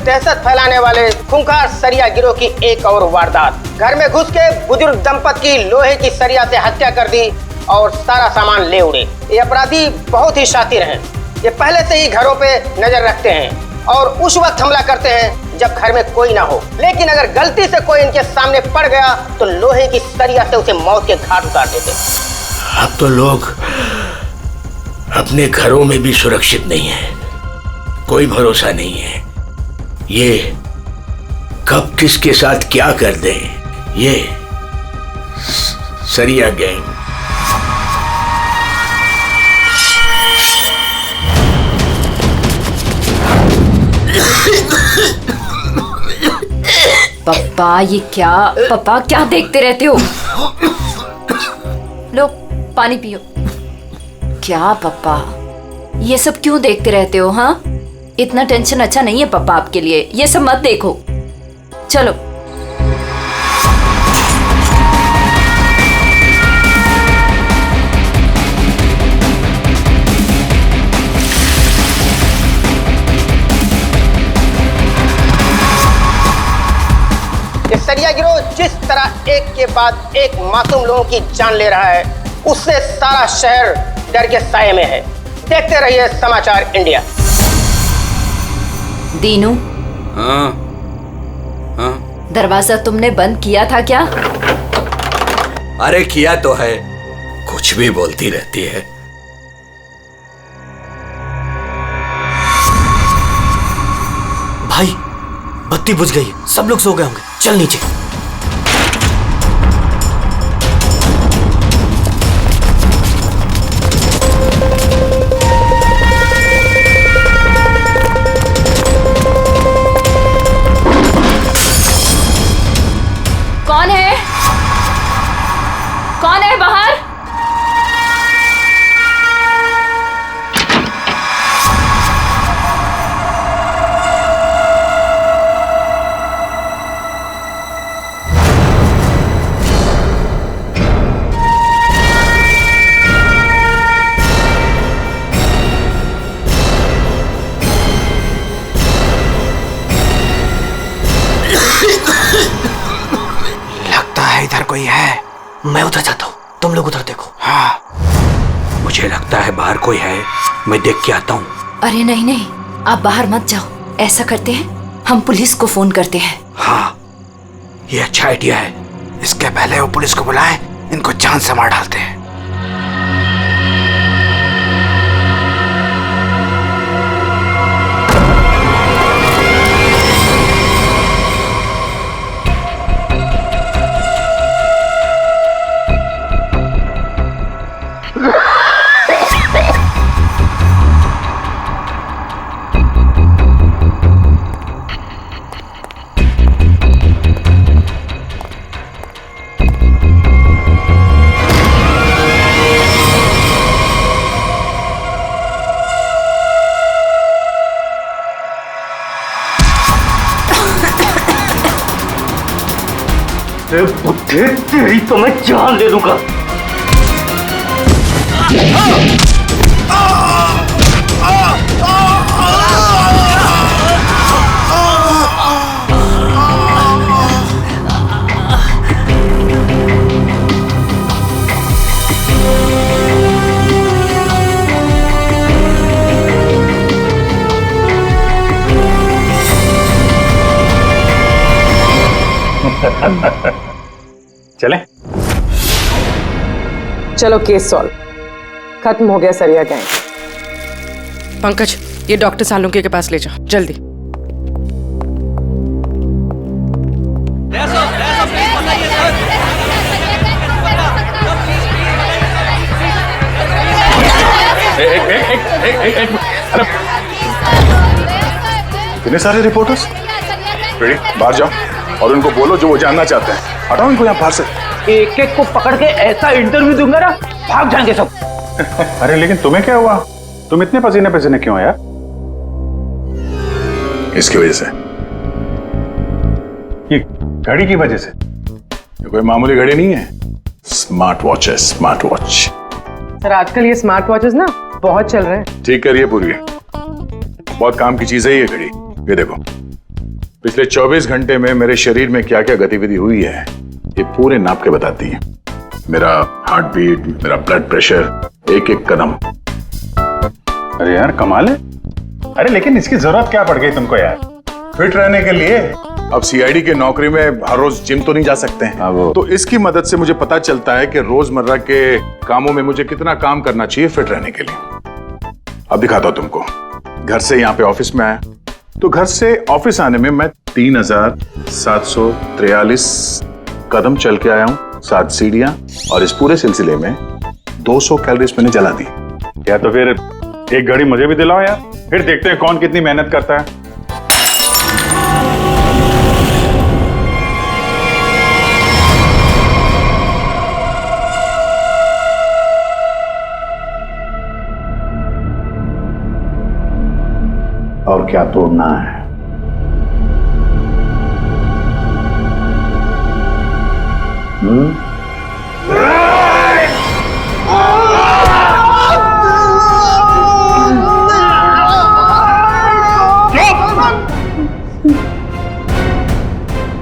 दहशत फैलाने वाले खूंखार सरिया गिरोह की एक और वारदात। घर में घुस के बुजुर्ग दंपत की लोहे की सरिया से हत्या कर दी और सारा सामान ले उड़े। ये अपराधी बहुत ही शातिर हैं। ये पहले से ही घरों पे नजर रखते हैं और उस वक्त हमला करते हैं जब घर में कोई ना हो। लेकिन अगर गलती से कोई इनके सामने पड़ गया तो लोहे की सरिया से उसे मौत के घाट उतार देते। अब तो लोग अपने घरों में भी सुरक्षित नहीं है, कोई भरोसा नहीं है। ये कब किसके साथ क्या कर दे, ये सरिया गैंग। पापा ये क्या, पापा क्या देखते रहते हो? लो पानी पियो। क्या पापा ये सब क्यों देखते रहते हो? हाँ, इतना टेंशन अच्छा नहीं है पापा आपके लिए, ये सब मत देखो। चलो ये सरिया गिरोह जिस तरह एक के बाद एक मासूम लोगों की जान ले रहा है, उससे सारा शहर डर के साए में है। देखते रहिए समाचार इंडिया। दीनू, हाँ हाँ, दरवाजा तुमने बंद किया था क्या? अरे किया तो है, कुछ भी बोलती रहती है। भाई बत्ती बुझ गई, सब लोग सो गए होंगे, चल नीचे। कौन है? कौन है बाहर? इधर कोई है, मैं उधर जाता हूँ, तुम लोग उधर देखो। हाँ, मुझे लगता है बाहर कोई है, मैं देख के आता हूँ। अरे नहीं नहीं, आप बाहर मत जाओ। ऐसा करते हैं, हम पुलिस को फोन करते हैं। हाँ, ये अच्छा आइडिया है। इसके पहले वो पुलिस को बुलाएं, इनको जान से मार डालते हैं। बुद्धि तेरी तो मैं जान दे दूंगा। चले? चलो केस सॉल्व, खत्म हो गया सरिया गैंग। पंकज, ये डॉक्टर सालुंके के पास ले जाओ जल्दी। इतने सारे रिपोर्टर्स, रेडी? बाहर जाओ और उनको बोलो जो वो जानना चाहते हैं। हटाओ इनको यहाँ बाहर से। एक एक को पकड़ के ऐसा इंटरव्यू दूंगा ना, भाग जाएंगे सब। अरे लेकिन तुम्हें क्या हुआ? तुम इतने पसीने पसीने क्यों यार? इसकी वजह से, ये घड़ी की वजह से। ये कोई मामूली घड़ी नहीं है, स्मार्ट वॉच है, स्मार्ट वॉच। सर आजकल ये स्मार्ट वॉचेस ना बहुत चल रहे हैं। ठीक करिए पूरी, बहुत काम की चीज है ये घड़ी। ये देखो, पिछले 24 घंटे में मेरे शरीर में क्या क्या गतिविधि हुई है ये पूरे नाप के बताती है। मेरा हार्ट बीट, मेरा ब्लड प्रेशर, एक एक कदम। अरे यार कमाल है। अरे लेकिन इसकी जरूरत क्या पड़ गई तुमको यार, फिट रहने के लिए? अब सीआईडी की नौकरी में हर रोज जिम तो नहीं जा सकते हैं, तो इसकी मदद से मुझे पता चलता है कि रोजमर्रा के कामों में मुझे कितना काम करना चाहिए फिट रहने के लिए। अब दिखाता हूं तुमको। घर से यहाँ पे ऑफिस में आया, तो घर से ऑफिस आने में मैं 3743 कदम चल के आया हूँ, 7 सीढ़ियां, और इस पूरे सिलसिले में 200 कैलोरीज मैंने जला दी। या तो फिर एक घड़ी मुझे भी दिलाओ यार, फिर देखते हैं कौन कितनी मेहनत करता है। और क्या तोड़ना है?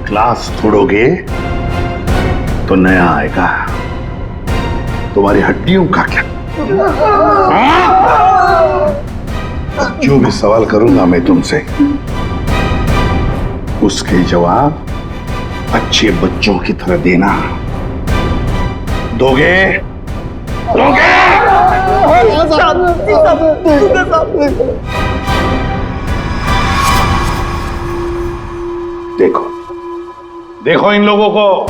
ग्लास तोड़ोगे तो नया आएगा, तुम्हारी हड्डियों का क्या? जो भी सवाल करूंगा मैं तुमसे, उसके जवाब अच्छे बच्चों की तरह देना। दोगे? दोगे? देखो देखो इन लोगों को,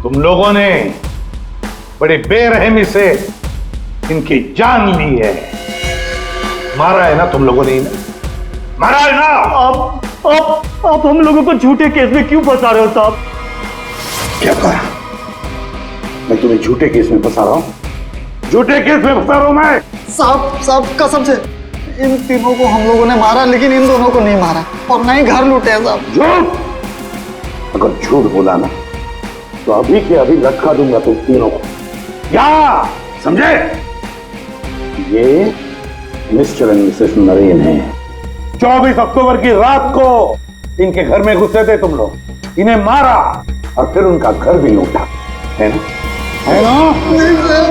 तुम लोगों ने बड़े बेरहमी से इनकी जान ली है। मारा है ना तुम लोगों ने इन्हें? मारा है ना? आप हम लोगों को झूठे केस में क्यों फंसा रहे हो साहब? क्या कहा? मैं तुम्हें झूठे केस में फंसा रहा हूं? झूठे केस में फंसा रहा हूं मैं? साहब कसम से इन तीनों को हम लोगों ने मारा, लेकिन इन दोनों को नहीं मारा और ना ही घर लूटे हैं साहब। झूठ! अगर झूठ बोला ना तो अभी के अभी लटका दूंगा तुम तीनों को। क्या समझे? ये मिस्टर एंड मिसेस नरेन है। 24 अक्टूबर की रात को इनके घर में घुसे थे तुम लोग, इन्हें मारा और फिर उनका घर भी लूटा, है ना? है ना? नहीं सर,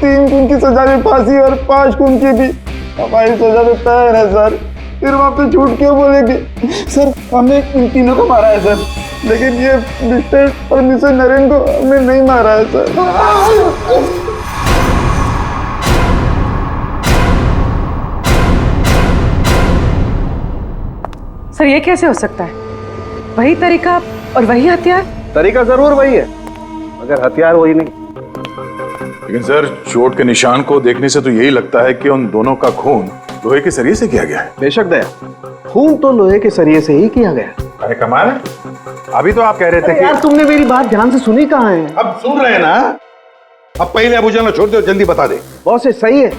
3 खून की सजा में फांसी और 5 खून की भी हमारी सजा में तैयार है सर। फिर वहां पे झूठ क्यों बोलेंगे? सर हमने इन तीनों को मारा है सर, लेकिन ये मिस्टर और मिसेस नरेन को हमने नहीं मारा है सर। सर ये कैसे हो सकता है? वही तरीका और वही हथियार? तरीका जरूर वही है, मगर हथियार वही नहीं। लेकिन सर, चोट के निशान को देखने से तो यही लगता है कि उन दोनों का खून लोहे के सरिये से किया गया है। बेशक दया, खून तो लोहे के सरिये से ही किया गया। अरे कमाल है, अभी तो आप कह रहे थे कि यार तुमने मेरी बात ध्यान से सुनी कहाँ है? अब सुन रहे हैं ना। अब पहले अबू जान छोड़ दो, जल्दी बता दे। बहुत सही है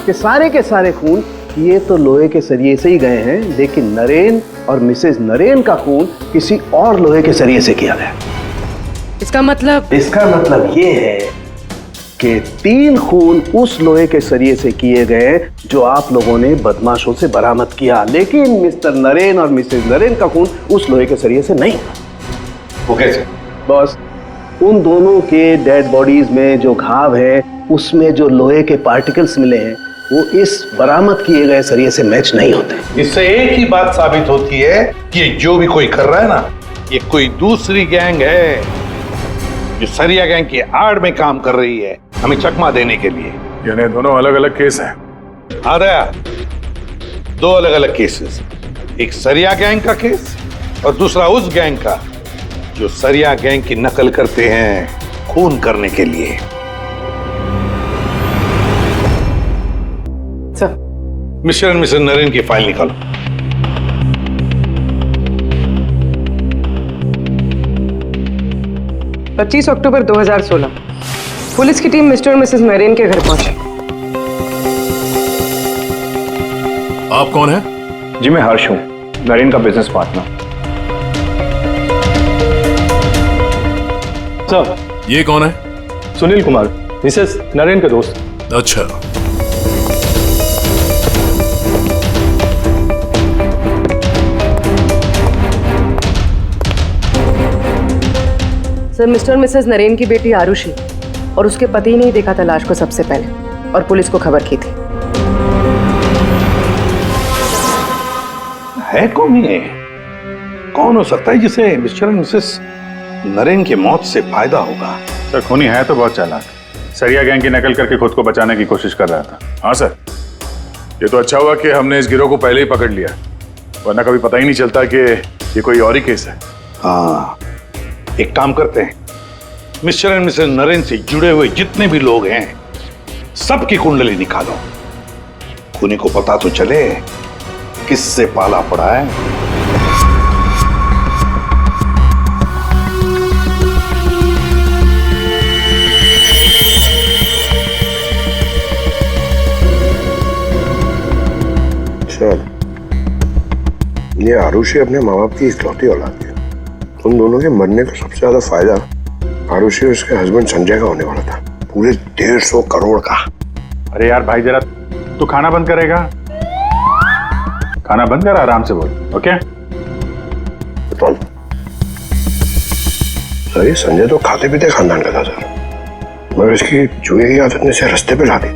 कि सारे के सारे खून ये तो लोहे के सरिये से ही गए हैं, लेकिन नरेन और मिसेस नरेन का खून किसी और लोहे के सरिये से किया गया। इसका मतलब ये है कि 3 खून उस लोहे के सरिये से किए गए जो आप लोगों ने बदमाशों से बरामद किया, लेकिन मिस्टर नरेन और मिसेस नरेन का खून उस लोहे के सरिये से नहीं। वो कैसे? बस उन दोनों के डेड बॉडीज में जो घाव है, उसमें जो लोहे के पार्टिकल्स मिले हैं, वो इस बरामद किए गए सरिये से मैच नहीं होते। इससे एक ही बात साबित होती है कि जो भी कोई कर रहा है ना, ये कोई दूसरी गैंग है जो सरिया गैंग की आड़ में काम कर रही है, हमें चकमा देने के लिए। यानी दोनों अलग अलग केस हैं। हाँ दया, 2 अलग अलग केसेस, एक सरिया गैंग का केस और दूसरा उस गैंग का जो सरिया गैंग की नकल करते हैं खून करने के लिए। मिस्टर एंड मिसेस नरेन की फाइल निकालो। पच्चीस अक्टूबर 2016 पुलिस की टीम मिस्टर और मिसेस नरेन के घर पहुंची। आप कौन है? जी मैं हर्ष हूँ, नरेन का बिजनेस पार्टनर। सर ये कौन है? सुनील कुमार, मिसेस नरेन के दोस्त। अच्छा, सर, मिस्टर और मिसेस नरेन की बेटी आरुषि और उसके पति ने ही देखा था लाश को सबसे पहले और पुलिस को खबर की थी। है कौन ये? कौन हो सकता है जिसे मिस्टर और मिसेस नरेन की मौत से फायदा होगा? सर खूनी है तो बहुत चालाक, सरिया गैंग की नकल करके खुद को बचाने की कोशिश कर रहा था। हाँ सर, ये तो अच्छा हुआ कि हमने इस गिरोह को पहले ही पकड़ लिया, वरना कभी पता ही नहीं चलता कि ये कोई और ही केस है। हाँ, एक काम करते हैं, मिस्टर एंड मिसेस नरेन से जुड़े हुए जितने भी लोग हैं सबकी कुंडली निकालो, खूनी को पता तो चले किससे पाला पड़ा है। सर, ये आरुषि अपने माँ बाप की इकलौती औलाद है। उन दोनों के मरने का सबसे ज्यादा फायदा आरुषि और उसके हस्बैंड संजय का होने वाला था, पूरे 150 करोड़ का। अरे यार भाई, जरा तू खाना बंद करेगा? खाना बंद कर, आराम से बोल। ओके सर, ये संजय तो खाते पीते खानदान का था सर, मगर इसकी जुए की आदत ने इसे रास्ते पे ला दी।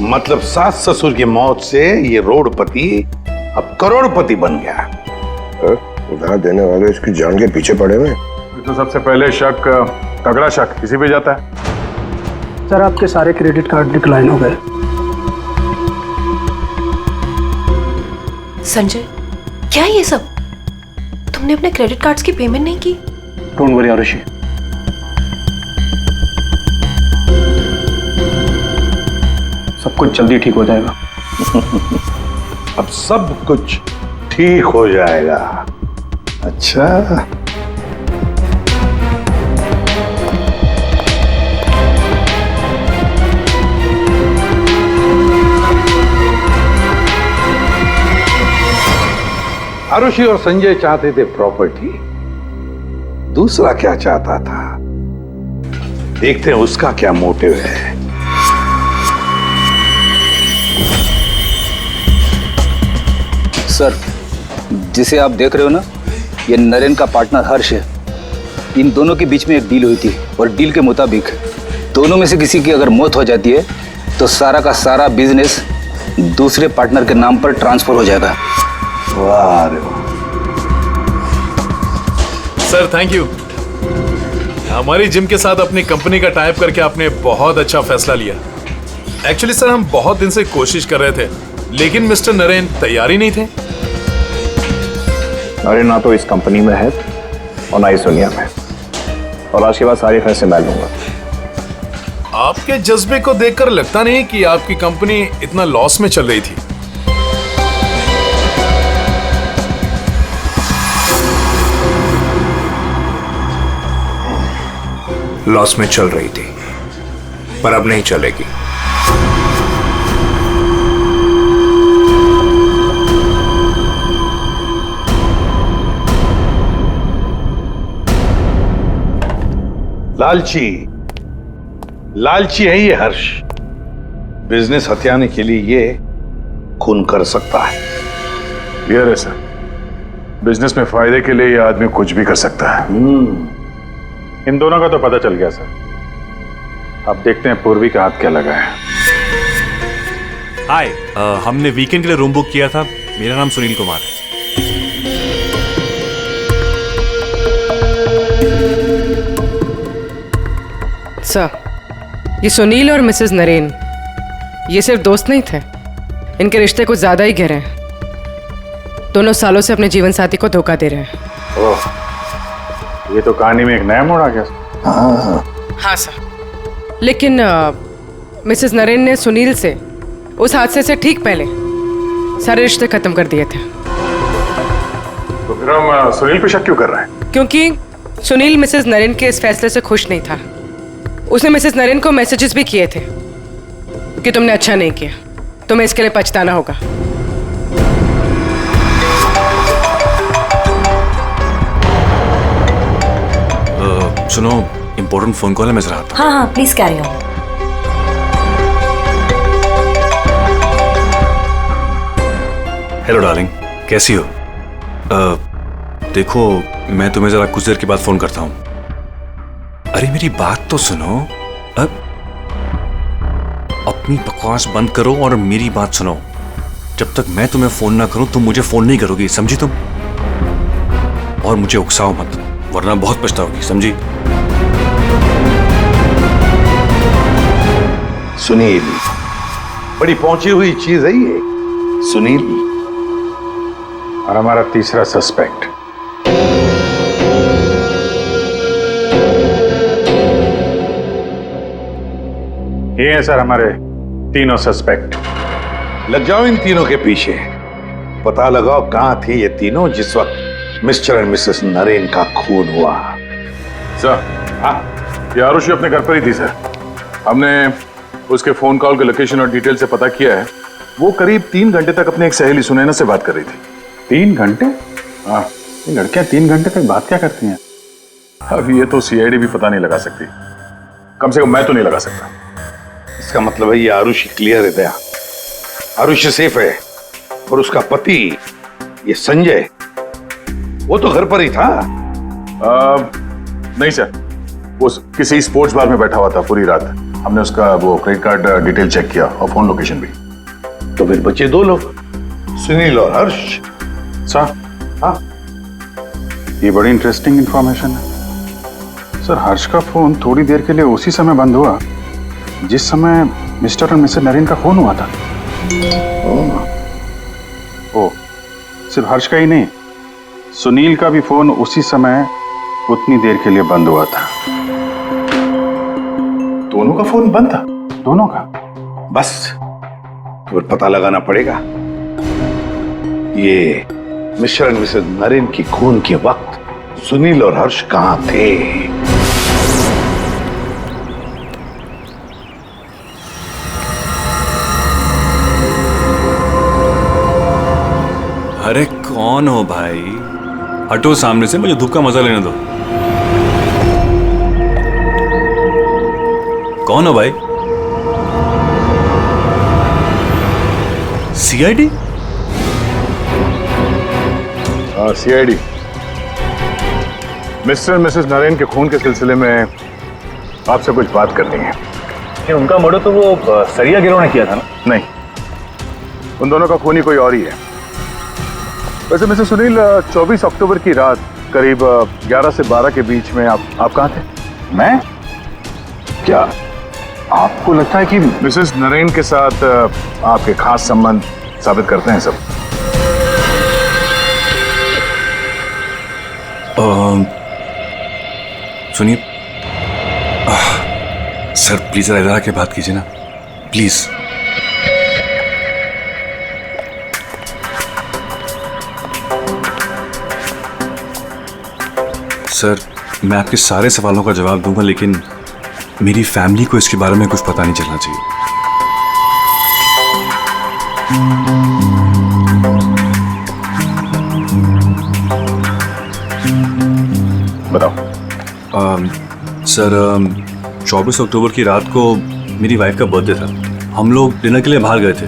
मतलब सास ससुर की मौत से ये रोडपति अब करोड़पति बन गया। उधार देने वाले इसकी जान के पीछे पड़े हुए। तो सबसे पहले शक, तगड़ा शक किसी पे जाता है। सर, आपके सारे क्रेडिट कार्ड डिक्लाइन हो गए। संजय, क्या ये सब? तुमने अपने क्रेडिट कार्ड्स की पेमेंट नहीं की? डोंट वरी आरुषि, सब कुछ जल्दी ठीक हो जाएगा। अब सब कुछ ठीक हो जाएगा। अच्छा, आरुषि और संजय चाहते थे प्रॉपर्टी, दूसरा क्या चाहता था, देखते हैं उसका क्या मोटिव है। सर, जिसे आप देख रहे हो ना, ये नरेन का पार्टनर हर्ष है। इन दोनों के बीच में एक डील हुई थी और डील के मुताबिक दोनों में से किसी की अगर मौत हो जाती है तो सारा का सारा बिजनेस दूसरे पार्टनर के नाम पर ट्रांसफर हो जाएगा। वाह रे वाह। Sir thank you. हमारी जिम के साथ अपनी कंपनी का टाइप करके आपने बहुत अच्छा फैसला लिया। एक्चुअली सर, हम बहुत दिन से कोशिश कर रहे थे, लेकिन मिस्टर नरेन तैयार ही नहीं थे। नरेन ना तो इस कंपनी में है और ना इस दुनिया में, और आज के बाद सारे फैसले मैं लूंगा। आपके जज्बे को देखकर लगता नहीं कि आपकी कंपनी इतना लॉस में चल रही थी। लॉस में चल रही थी, पर अब नहीं चलेगी। लालची है ये हर्ष। बिजनेस हथियाने के लिए ये खून कर सकता है। क्लियर है सर, बिजनेस में फायदे के लिए ये आदमी कुछ भी कर सकता है। इन दोनों का तो पता चल गया सर। अब देखते हैं पूर्वी का हाथ क्या लगा है। हाय, हमने वीकेंड के लिए रूम बुक किया था। मेरा नाम सुनील कुमार है। सर, ये सुनील और मिसेस नरेन ये सिर्फ दोस्त नहीं थे, इनके रिश्ते कुछ ज्यादा ही गहरे हैं। दोनों सालों से अपने जीवन साथी को धोखा दे रहे हैं। ओह, ये तो कहानी में एक नया मोड़ आ गया। हाँ सर, लेकिन मिसेस नरेन ने सुनील से उस हादसे से ठीक पहले सारे रिश्ते खत्म कर दिए थे। तो फिर हम सुनील पे शक क्यों कर रहे हैं? क्योंकि सुनील मिसेस नरेन के इस फैसले से खुश नहीं था। उसने मिसेस नरेन को मैसेजेस भी किए थे कि तुमने अच्छा नहीं किया, तुम्हें इसके लिए पछताना होगा। सुनो, इंपॉर्टेंट फोन कॉल है, मैं जरा आता हूं। हाँ, please carry on. Hello darling, कैसी हो? देखो, मैं तुम्हें जरा कुछ देर के बाद फोन करता हूँ। अरे मेरी बात तो सुनो। अब अपनी बकवास बंद करो और मेरी बात सुनो। जब तक मैं तुम्हें फोन ना करूं तुम मुझे फोन नहीं करोगी, समझी तुम? और मुझे उकसाओ मत, वरना बहुत पछताओगी, समझी? सुनील, बड़ी पहुंची हुई चीज है ये। सुनील और हमारा तीसरा सस्पेक्ट। ये हैं सर हमारे तीनों सस्पेक्ट। लग जाओ इन तीनों के पीछे, पता लगाओ कहां थे ये तीनों जिस वक्त मिस्टर एंड मिसेस नरेन का खून हुआ। सर, हाँ, ये आरुषि अपने घर पर ही थी सर। हमने उसके फोन कॉल के लोकेशन और डिटेल से पता किया है। वो करीब 3 घंटे तक अपनी एक सहेली सुनैना से बात कर रही थी। 3 घंटे? हाँ, ये लड़कियां 3 घंटे तक बात क्या करती हैं? अब ये तो सीआईडी भी पता नहीं लगा सकती, कम से कम मैं तो नहीं लगा सकता। इसका मतलब है ये आरुषि क्लियर है दया। आरुषि सेफ है और उसका पति ये संजय वो तो घर पर ही था। नहीं सर, वो किसी स्पोर्ट्स बार में बैठा हुआ था पूरी रात। हमने उसका वो क्रेडिट कार्ड डिटेल चेक किया और फोन लोकेशन भी। तो फिर बचे 2 लोग, सुनील और हर्ष। सर, हाँ, ये बड़ी इंटरेस्टिंग इंफॉर्मेशन है सर। हर्ष का फोन थोड़ी देर के लिए उसी समय बंद हुआ जिस समय मिस्टर और मिसेस नरेन का फोन हुआ था। ओ, सिर्फ हर्ष का ही नहीं, सुनील का भी फोन उसी समय उतनी देर के लिए बंद हुआ था। दोनों का फोन बंद था? दोनों का? बस तो फिर पता लगाना पड़ेगा ये मिस्टर एंड मिसेस नरेन की खून के वक्त सुनील और हर्ष कहां थे। अरे कौन हो भाई? हटो सामने से, मुझे धूप का मजा लेने दो। कौन हो भाई? सीआईडी? हाँ, सीआईडी। मिस्टर मिसेस नरेन के खून के सिलसिले में आपसे कुछ बात करनी है। उनका मर्डर तो वो सरिया गिरोह ने किया था ना? नहीं, उन दोनों का खूनी कोई और ही है। वैसे मिस्टर सुनील, 24 अक्टूबर की रात करीब 11 से 12 के बीच में आप कहाँ थे? मैं? क्या आपको लगता है कि मिसेस नरेन के साथ आपके खास संबंध साबित करते हैं सब? सुनिए सर, प्लीज इधर आके बात कीजिए ना, प्लीज। सर, मैं आपके सारे सवालों का जवाब दूंगा, लेकिन मेरी फैमिली को इसके बारे में कुछ पता नहीं चलना चाहिए। बताओ। सर, 24 अक्टूबर की रात को मेरी वाइफ का बर्थडे था। हम लोग डिनर के लिए बाहर गए थे।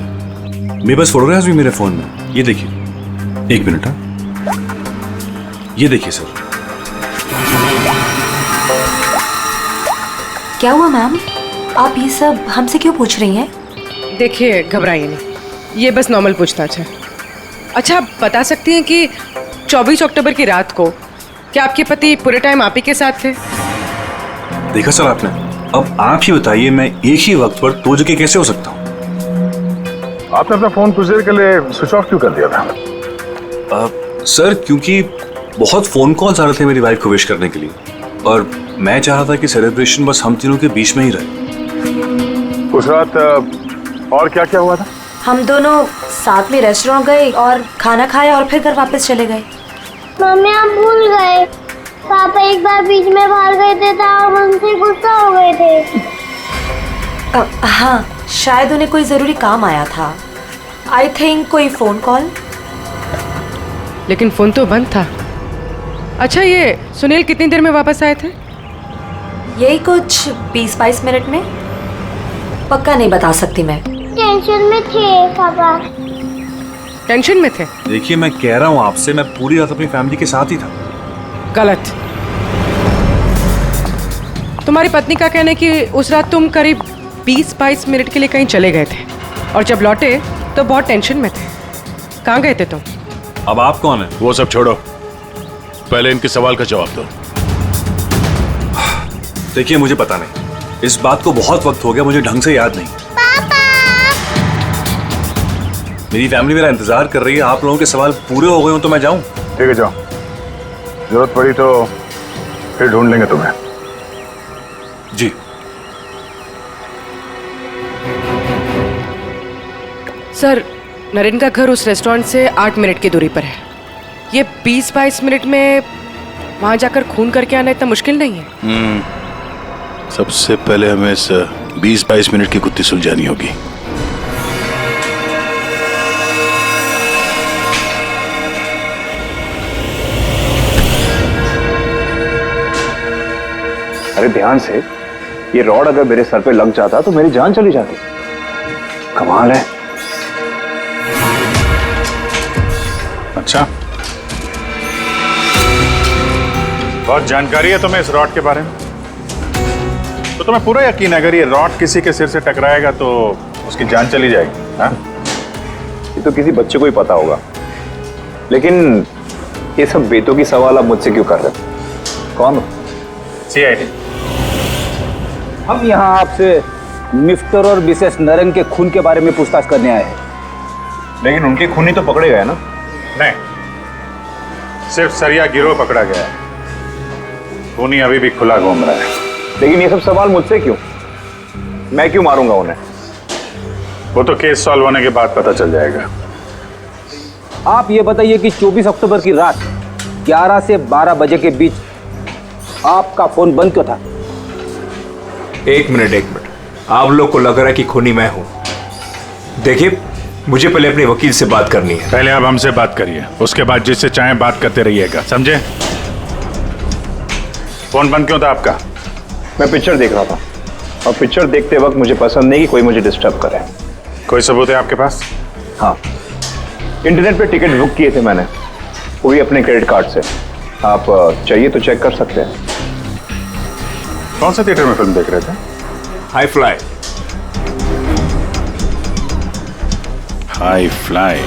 मेरे पास फोटोग्राफ्स भी मेरे फोन में, ये देखिए। 1 मिनट। ये देखिए सर। क्या हुआ मैम? आप ये सब हमसे क्यों पूछ रही हैं? देखिए, घबराइए नहीं, ये बस नॉर्मल पूछताछ है। अच्छा, आप बता सकती हैं कि 24 अक्टूबर की रात को क्या आपके पति पूरे टाइम आप ही के साथ थे? देखा सर आपने, अब आप ही बताइए, मैं एक ही वक्त पर 2 जगह कैसे हो सकता हूँ? आपने अपना फोन कुछ देर के लिए स्विच ऑफ क्यों कर दिया था? सर, क्योंकि बहुत फोन कॉल्स आ रहे थे मेरी वाइफ को विश करने के लिए, और मैं चाह रहा था कि सेलिब्रेशन बस हम तीनों के बीच में ही रहे। उस रात और क्या क्या हुआ था? हम दोनों साथ में रेस्टोरेंट गए और खाना खाया और फिर घर वापस चले गए। मम्मी, आप भूल गए, पापा एक बार बीच में बाहर गए थे तो आप हमसे गुस्सा हो गए थे। हाँ, शायद उन्हें कोई जरूरी काम आया था। आई थिंक कोई फोन कॉल। लेकिन फोन तो बंद था। अच्छा, ये सुनील कितनी देर में वापस आए थे? यही कुछ 20-22 मिनट में। पक्का नहीं बता सकती मैं। टेंशन में थे पापा। टेंशन में थे? देखिए, मैं कह रहा हूँ आपसे, मैं पूरी रात अपनी फैमिली के साथ ही था। गलत। तुम तुम्हारी पत्नी का कहना है कि उस रात तुम करीब 20-22 मिनट के लिए कहीं चले गए थे और जब लौटे तो बहुत टेंशन में थे। कहाँ गए थे तुम? अब आप कौन है? वो सब छोड़ो, पहले इनके सवाल का जवाब दो। देखिए मुझे पता नहीं, इस बात को बहुत वक्त हो गया, मुझे ढंग से याद नहीं। मेरी फैमिली मेरा इंतजार कर रही है, आप लोगों के सवाल पूरे हो गए हो तो मैं जाऊं? ठीक है जाओ, जरूरत पड़ी तो फिर ढूंढ लेंगे तुम्हें। जी। सर, नरेन का घर उस रेस्टोरेंट से 8 मिनट की दूरी पर है। ये 20-22 मिनट में वहां जाकर खून करके आना इतना मुश्किल नहीं है। सबसे पहले हमें इस 20-22 मिनट की गुत्थी सुलझानी होगी। अरे ध्यान से, ये रॉड अगर मेरे सर पे लग जाता तो मेरी जान चली जाती। कमाल है। अच्छा, बहुत जानकारी है तुम्हें इस रॉड के बारे में, तो तुम्हें पूरा यकीन है अगर ये रॉड किसी के सिर से टकराएगा तो उसकी जान चली जाएगी? हाँ? ये तो किसी बच्चे को ही पता होगा, लेकिन ये सब बेतों की सवाल आप मुझसे क्यों कर रहे हो? कौन हो? CID। हम यहाँ आपसे मिस्टर और मिसेस नरेन के खून के बारे में पूछताछ करने आए हैं। लेकिन उनके खूनी तो पकड़े गए ना? नहीं, सिर्फ सरिया गिरोह पकड़ा गया है, खूनी अभी भी खुला घूम रहा है। लेकिन ये सब सवाल मुझसे क्यों? मैं क्यों मारूंगा उन्हें? वो तो केस सॉल्व होने के बाद पता चल जाएगा। आप ये बताइए कि 24 अक्टूबर की रात 11 से 12 बजे के बीच आपका फोन बंद क्यों था? एक मिनट, आप लोग को लग रहा है कि खूनी मैं हूं। देखिए, मुझे पहले अपने वकील से बात करनी है। पहले आप हमसे बात करिए, उसके बाद जिससे चाहें बात करते रहिएगा, समझे? फोन बंद क्यों था आपका? मैं पिक्चर देख रहा था और पिक्चर देखते वक्त मुझे पसंद नहीं कि कोई मुझे डिस्टर्ब करे। कोई सबूत है आपके पास? हाँ, इंटरनेट पे टिकट बुक किए थे मैंने, वो भी अपने क्रेडिट कार्ड से। आप चाहिए तो चेक कर सकते हैं। कौन सा थिएटर में फिल्म देख रहे थे? High fly. High fly.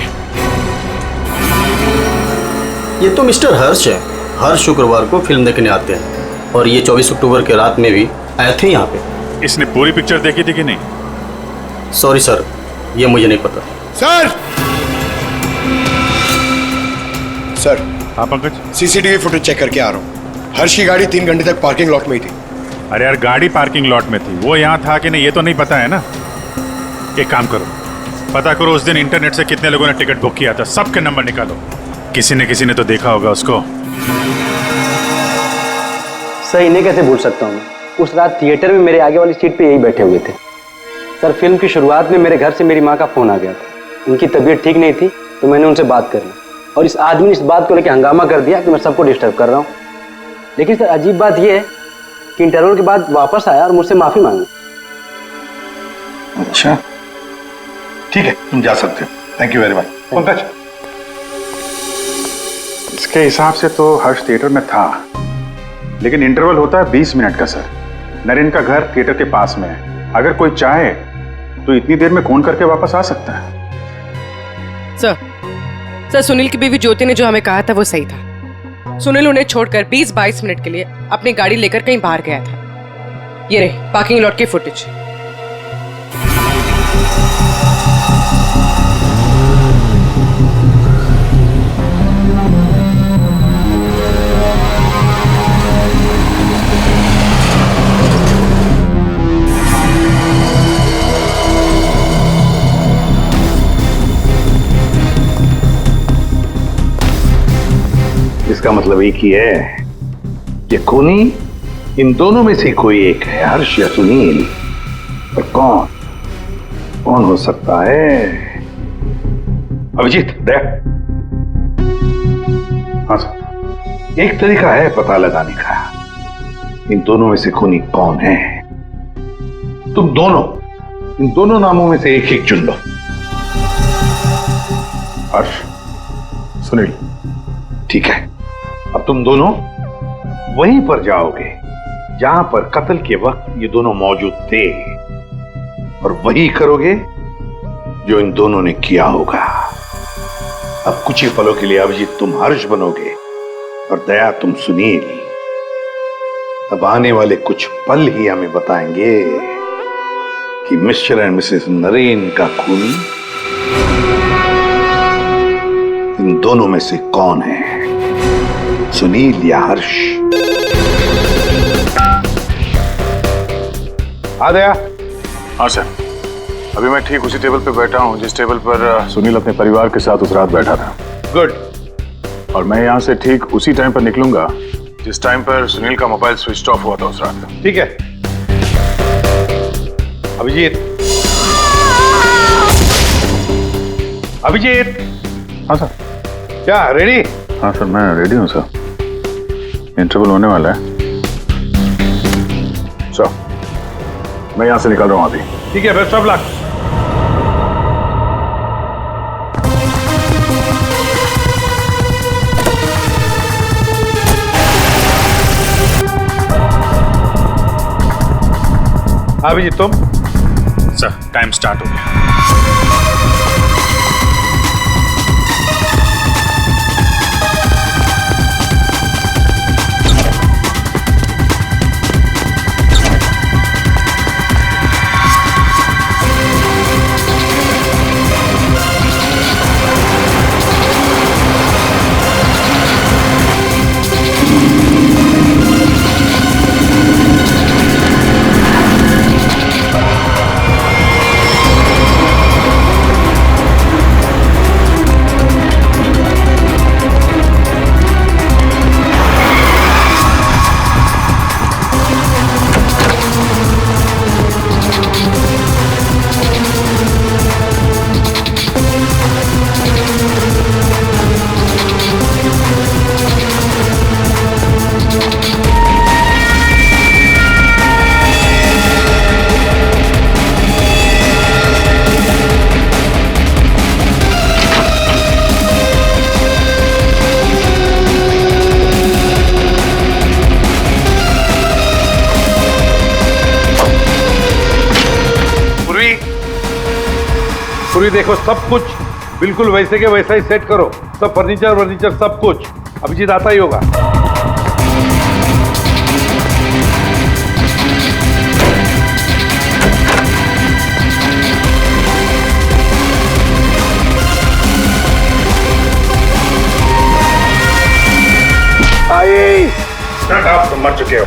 ये तो मिस्टर हर्ष है, हर शुक्रवार को फिल्म देखने आते हैं और ये 24 अक्टूबर के रात में भी आए थे यहाँ पे। इसने पूरी पिक्चर देखी थी कि नहीं? सॉरी सर, ये मुझे नहीं पता। सर! सर, हाँ पंकज, CCTV फुटेज चेक करके आ रहा हूँ। हर्ष की गाड़ी 3 घंटे तक पार्किंग लॉट में ही थी। अरे यार, गाड़ी पार्किंग लॉट में थी, वो यहाँ था कि नहीं ये तो नहीं पता है ना। एक काम करो, पता करो उस दिन इंटरनेट से कितने लोगों ने टिकट बुक किया था, सबके नंबर निकालो। किसी ने तो देखा होगा उसको। सर, इन्हें कैसे भूल सकता हूँ? उस रात थिएटर में मेरे आगे वाली सीट पे यही बैठे हुए थे। सर, फिल्म की शुरुआत में मेरे घर से मेरी माँ का फोन आ गया था। उनकी तबीयत ठीक नहीं थी तो मैंने उनसे बात कर ली और इस आदमी ने इस बात को लेकर हंगामा कर दिया कि मैं सबको डिस्टर्ब कर रहा हूँ। लेकिन सर, अजीब बात यह है कि इंटरवल के बाद वापस आया और मुझसे माफी मांगी। अच्छा, ठीक है, तुम जा सकते हो। Thank you very much. Pankaj, इसके हिसाब से तो हर्ष थिएटर में था, लेकिन इंटरवल होता है 20 मिनट का सर। नरेन का घर थिएटर के पास में है, अगर कोई चाहे तो इतनी देर में खून करके वापस आ सकता है। सर, सुनील की बीवी ज्योति ने जो हमें कहा था वो सही था। सुनील उन्हें छोड़कर 20-22 मिनट के लिए अपनी गाड़ी लेकर कहीं बाहर गया था। ये रहे पार्किंग लॉट की फुटेज। इसका मतलब एक ही है, ये खूनी इन दोनों में से कोई एक है, हर्ष या सुनील। पर कौन हो सकता है? अभिजीत, दया। हाँ सर, एक तरीका है पता लगाने का, इन दोनों में से खूनी कौन है। तुम दोनों इन दोनों नामों में से एक चुन लो। हर्ष, सुनील। ठीक है, अब तुम दोनों वहीं पर जाओगे जहां पर कत्ल के वक्त ये दोनों मौजूद थे, और वही करोगे जो इन दोनों ने किया होगा। अब कुछ ही पलों के लिए अभिजीत तुम हर्ष बनोगे और दया तुम सुनील। अब आने वाले कुछ पल ही हमें बताएंगे कि मिस्टर एंड मिसेस नरेन का खून इन दोनों में से कौन है, सुनील या हर्ष। आ गया? हाँ सर, अभी मैं ठीक उसी टेबल पे बैठा हूँ जिस टेबल पर सुनील अपने परिवार के साथ उस रात बैठा था। गुड। और मैं यहाँ से ठीक उसी टाइम पर निकलूंगा जिस टाइम पर सुनील का मोबाइल स्विच ऑफ हुआ था उस रात। ठीक है अभिजीत। अभिजीत। हाँ सर। क्या रेडी? हाँ सर, मैं रेडी हूँ सर। इंटरवल होने वाला है सर, मैं यहाँ से निकल रहा हूँ अभी। ठीक है, बेस्ट ऑफ लक। अभिजीत तुम? सर टाइम स्टार्ट हो गया। पूरी देखो, सब कुछ बिल्कुल वैसे के वैसा ही सेट करो। सब फर्नीचर सब कुछ। अभिजीत आता ही होगा। आई आप तुम मर चुके हो।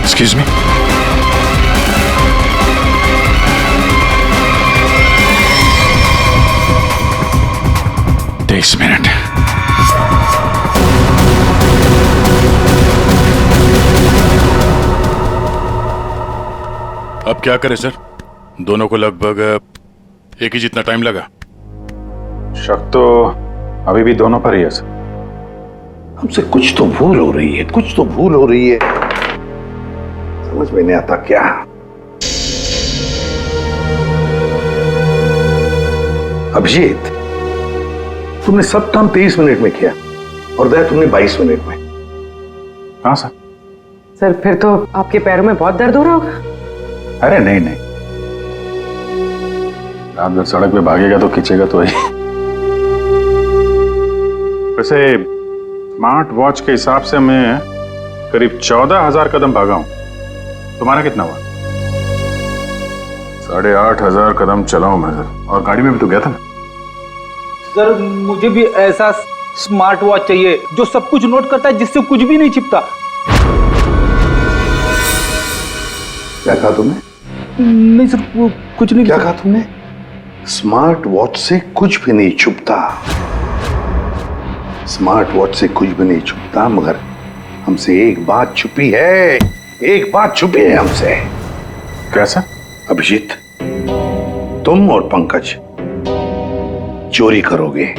Excuse me? 30 मिनट। अब क्या करें सर? दोनों को लगभग एक ही जितना टाइम लगा। शक तो अभी भी दोनों पर ही है सर। हमसे कुछ तो भूल हो रही है, कुछ तो भूल हो रही है। समझ में नहीं आता क्या। अभिजीत, तुमने सब काम 23 मिनट में किया और दया तुमने 22 मिनट में। हाँ सर। सर फिर तो आपके पैरों में बहुत दर्द हो रहा होगा। अरे नहीं नहीं, आप जब सड़क पे भागेगा तो खींचेगा तो ही। वैसे स्मार्ट वॉच के हिसाब से मैं करीब 14,000 कदम भागा हूं। तुम्हारा कितना हुआ? 8,500 कदम चला हूं मैं सर, और गाड़ी में भी तो गया था ना। सर मुझे भी ऐसा स्मार्ट वॉच चाहिए जो सब कुछ नोट करता है, जिससे कुछ भी नहीं छिपता। क्या कहा तुमने? नहीं सर, कुछ नहीं। क्या कहा तुमने? स्मार्ट वॉच से कुछ भी नहीं छुपता। स्मार्ट वॉच से कुछ भी नहीं छुपता, मगर हमसे एक बात छुपी है। एक बात छुपी है हमसे। कैसा? अभिजीत, तुम और पंकज चोरी करोगे।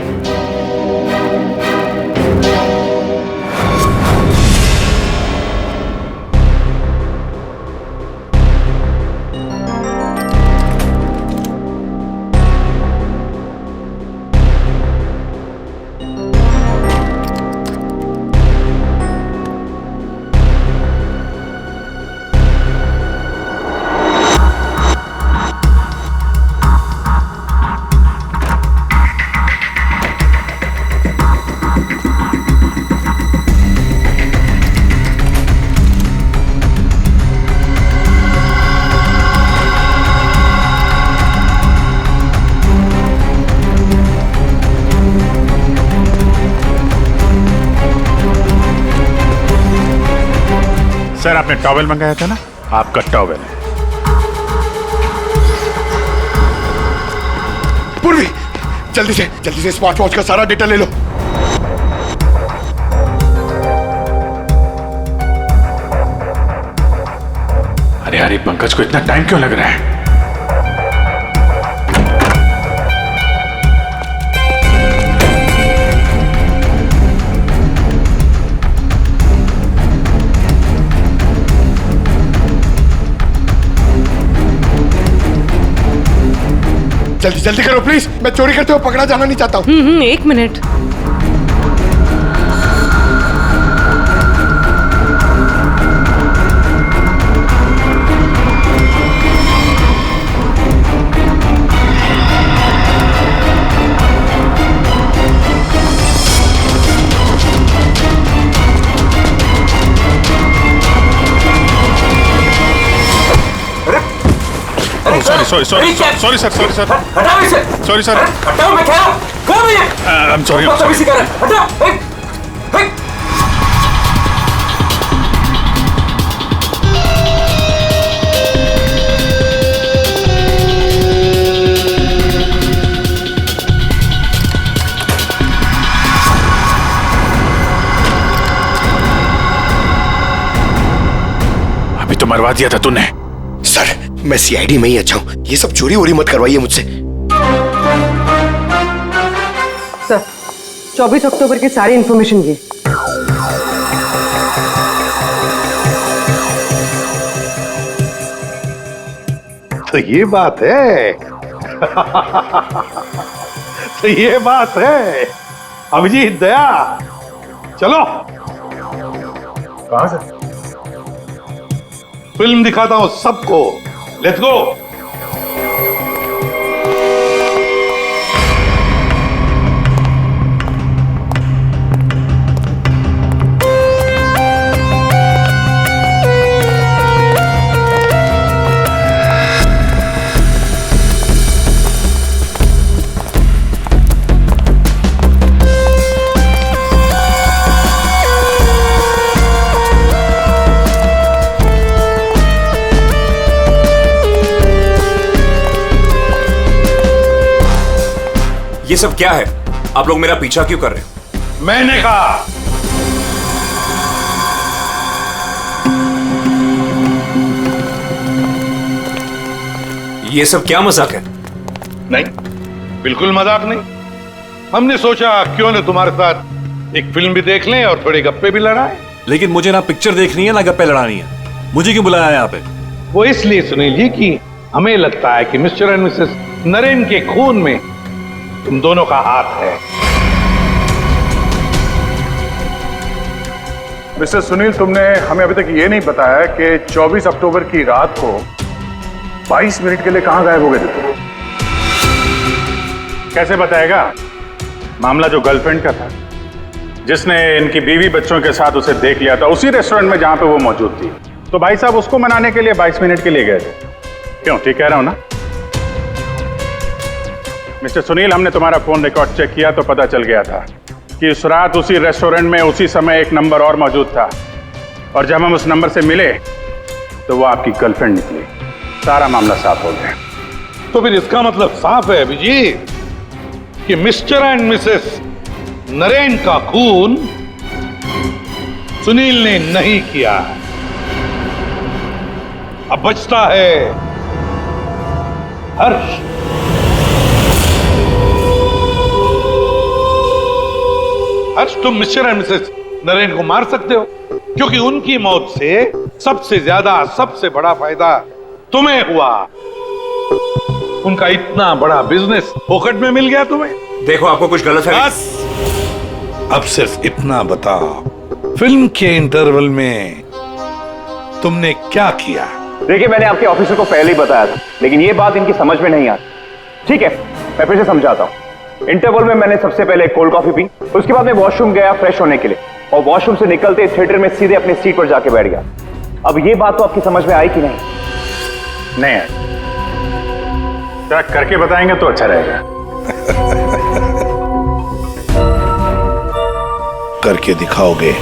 सर आपने टॉवेल मंगाया था ना, आपका टॉवेल है। पूर्वी, जल्दी से स्मार्ट वॉच का सारा डेटा ले लो। अरे पंकज को इतना टाइम क्यों लग रहा है? जल्दी करो प्लीज, मैं चोरी करते हुए पकड़ा जाना नहीं चाहता हूँ। 1 मिनट। Sorry sir. हटाओ, मैं क्या? कौन है ये? I'm sorry. हटाओ। अभी तो मरवा दिया था तूने। सर मैं सीआईडी में ही अच्छा हूँ, ये सब चोरी वोरी मत करवाइए मुझसे। सर 24 अक्टूबर की सारी इंफॉर्मेशन ये। तो ये बात है। तो ये बात है। अभिजीत, दया, चलो। कहां से? फिल्म दिखाता हूं सबको। Let's go. ये सब क्या है? आप लोग मेरा पीछा क्यों कर रहे हो? मैंने कहा। ये सब क्या मजाक है? नहीं, बिल्कुल मजाक नहीं। हमने सोचा क्यों न तुम्हारे साथ एक फिल्म भी देख लें और थोड़ी गप्पे भी लड़ाएं। लेकिन मुझे ना पिक्चर देखनी है ना गप्पे लड़ानी है। मुझे क्यों बुलाया यहाँ पे? वो इसलिए सुनील जी कि हमें लगता है कि मिस्टर एंड मिसेस नरेन के खून में तुम दोनों का हाथ है। मिस्टर सुनील, तुमने हमें अभी तक ये नहीं बताया कि 24 अक्टूबर की रात को 22 मिनट के लिए कहां गायब हो गए थे तुम? कैसे बताएगा? मामला जो गर्लफ्रेंड का था, जिसने इनकी बीवी बच्चों के साथ उसे देख लिया था उसी रेस्टोरेंट में जहां पे वो मौजूद थी, तो भाई साहब उसको मनाने के लिए 22 मिनट के लिए गए थे। क्यों, ठीक कह रहा हूं ना? मिस्टर सुनील, हमने तुम्हारा फोन रिकॉर्ड चेक किया तो पता चल गया था कि उस रात उसी रेस्टोरेंट में उसी समय एक नंबर और मौजूद था, और जब हम उस नंबर से मिले तो वो आपकी गर्लफ्रेंड निकली। सारा मामला साफ हो गया। तो फिर इसका मतलब साफ है अभिजीत कि मिस्टर एंड मिसेस नरेन का खून सुनील ने नहीं किया। अब बचता है हर्ष। हर्ष, तुम मिस्टर एंड मिसेस नरेन को मार सकते हो, क्योंकि उनकी मौत से सबसे ज्यादा, सबसे बड़ा फायदा तुम्हें हुआ। उनका इतना बड़ा बिजनेस फोकट में मिल गया तुम्हें। देखो, आपको कुछ गलत है। बस अब सिर्फ इतना बताओ, फिल्म के इंटरवल में तुमने क्या किया? देखिए, मैंने आपके ऑफिसर को पहले ही बताया था, लेकिन ये बात इनकी समझ में नहीं आती। ठीक है, मैं फिर से समझाता हूँ। इंटरवल में मैंने सबसे पहले कोल्ड कॉफी पी, उसके बाद मैं वॉशरूम गया फ्रेश होने के लिए, और वॉशरूम से निकलते थिएटर में सीधे अपनी सीट पर जाके बैठ गया। अब ये बात तो आपकी समझ में आई कि नहीं? नहीं, जरा करके बताएंगे तो अच्छा रहेगा। करके दिखाओगे?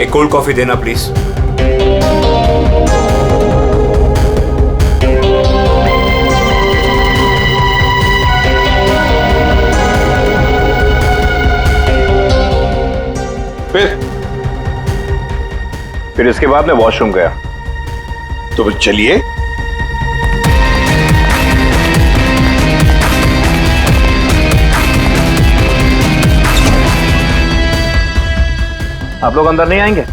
एक कोल्ड कॉफी देना प्लीज। फिर इसके बाद मैं वॉशरूम गया। तो फिर चलिए। आप लोग अंदर नहीं आएंगे?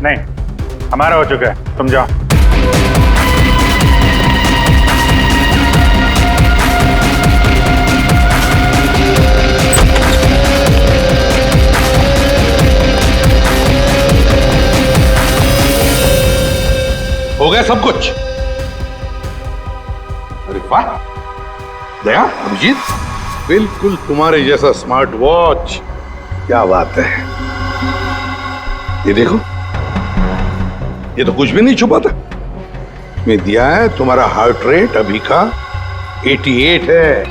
नहीं, हमारा हो चुका है, तुम जाओ। हो गया सब कुछ? अरे वाह दया, अभिजीत, बिल्कुल तुम्हारे जैसा स्मार्ट वॉच। क्या बात है। ये देखो, ये तो कुछ भी नहीं छुपा था। मैं दिया है तुम्हारा हार्ट रेट अभी का 88 है।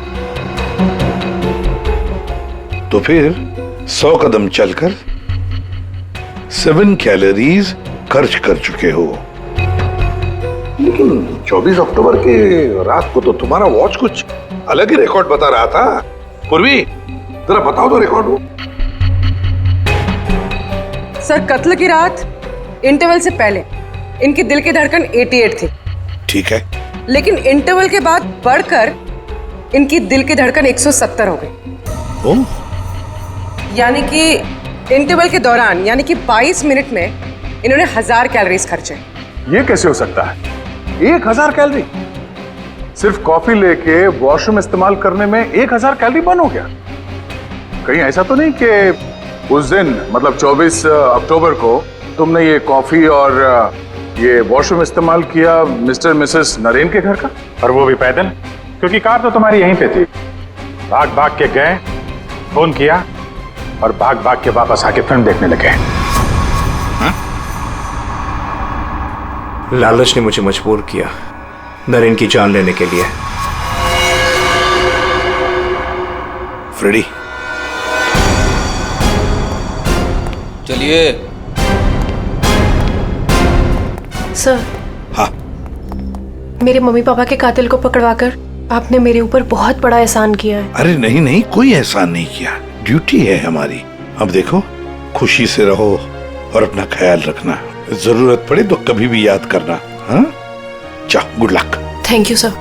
तो फिर 100 कदम चलकर 7 कैलोरीज खर्च कर चुके हो। लेकिन 24 अक्टूबर के रात को तो तुम्हारा वॉच कुछ अलग ही रिकॉर्ड बता रहा था। पूर्वी, जरा बताओ तो रिकॉर्ड वो। सर, कत्ल की रात इंटरवल से पहले इनकी दिल की धड़कन 88 थी। ठीक है, लेकिन इंटरवल के बाद बढ़कर इनकी दिल की धड़कन 170 हो गई। ओ? यानी कि इंटरवल के दौरान, यानी कि 22 मिनट में इन्होंने 1000 कैलोरीज खर्चे। ये कैसे हो सकता है? 1000 कैलोरी? सिर्फ कॉफी लेके वॉशरूम इस्तेमाल करने में 1000 कैलोरी बर्न हो गया? कहीं ऐसा तो नहीं कि उस दिन, मतलब 24 अक्टूबर को तुमने ये कॉफी और ये वॉशरूम इस्तेमाल किया मिस्टर मिसेस नरेन के घर का, और वो भी पैदल? क्योंकि कार तो तुम्हारी यहीं पे थी। भाग भाग के गए, फोन किया और भाग भाग के वापस आके फिल्म देखने लगे। लालच ने मुझे मजबूर किया नरेन की जान लेने के लिए। फ्रेडी, चलिए। सर। हाँ। मेरे मम्मी पापा के कातिल को पकड़वाकर आपने मेरे ऊपर बहुत बड़ा एहसान किया है। अरे नहीं नहीं, कोई एहसान नहीं किया, ड्यूटी है हमारी। अब देखो, खुशी से रहो और अपना ख्याल रखना। जरूरत पड़े तो कभी भी याद करना। हाँ, जाओ, good luck. Thank you sir.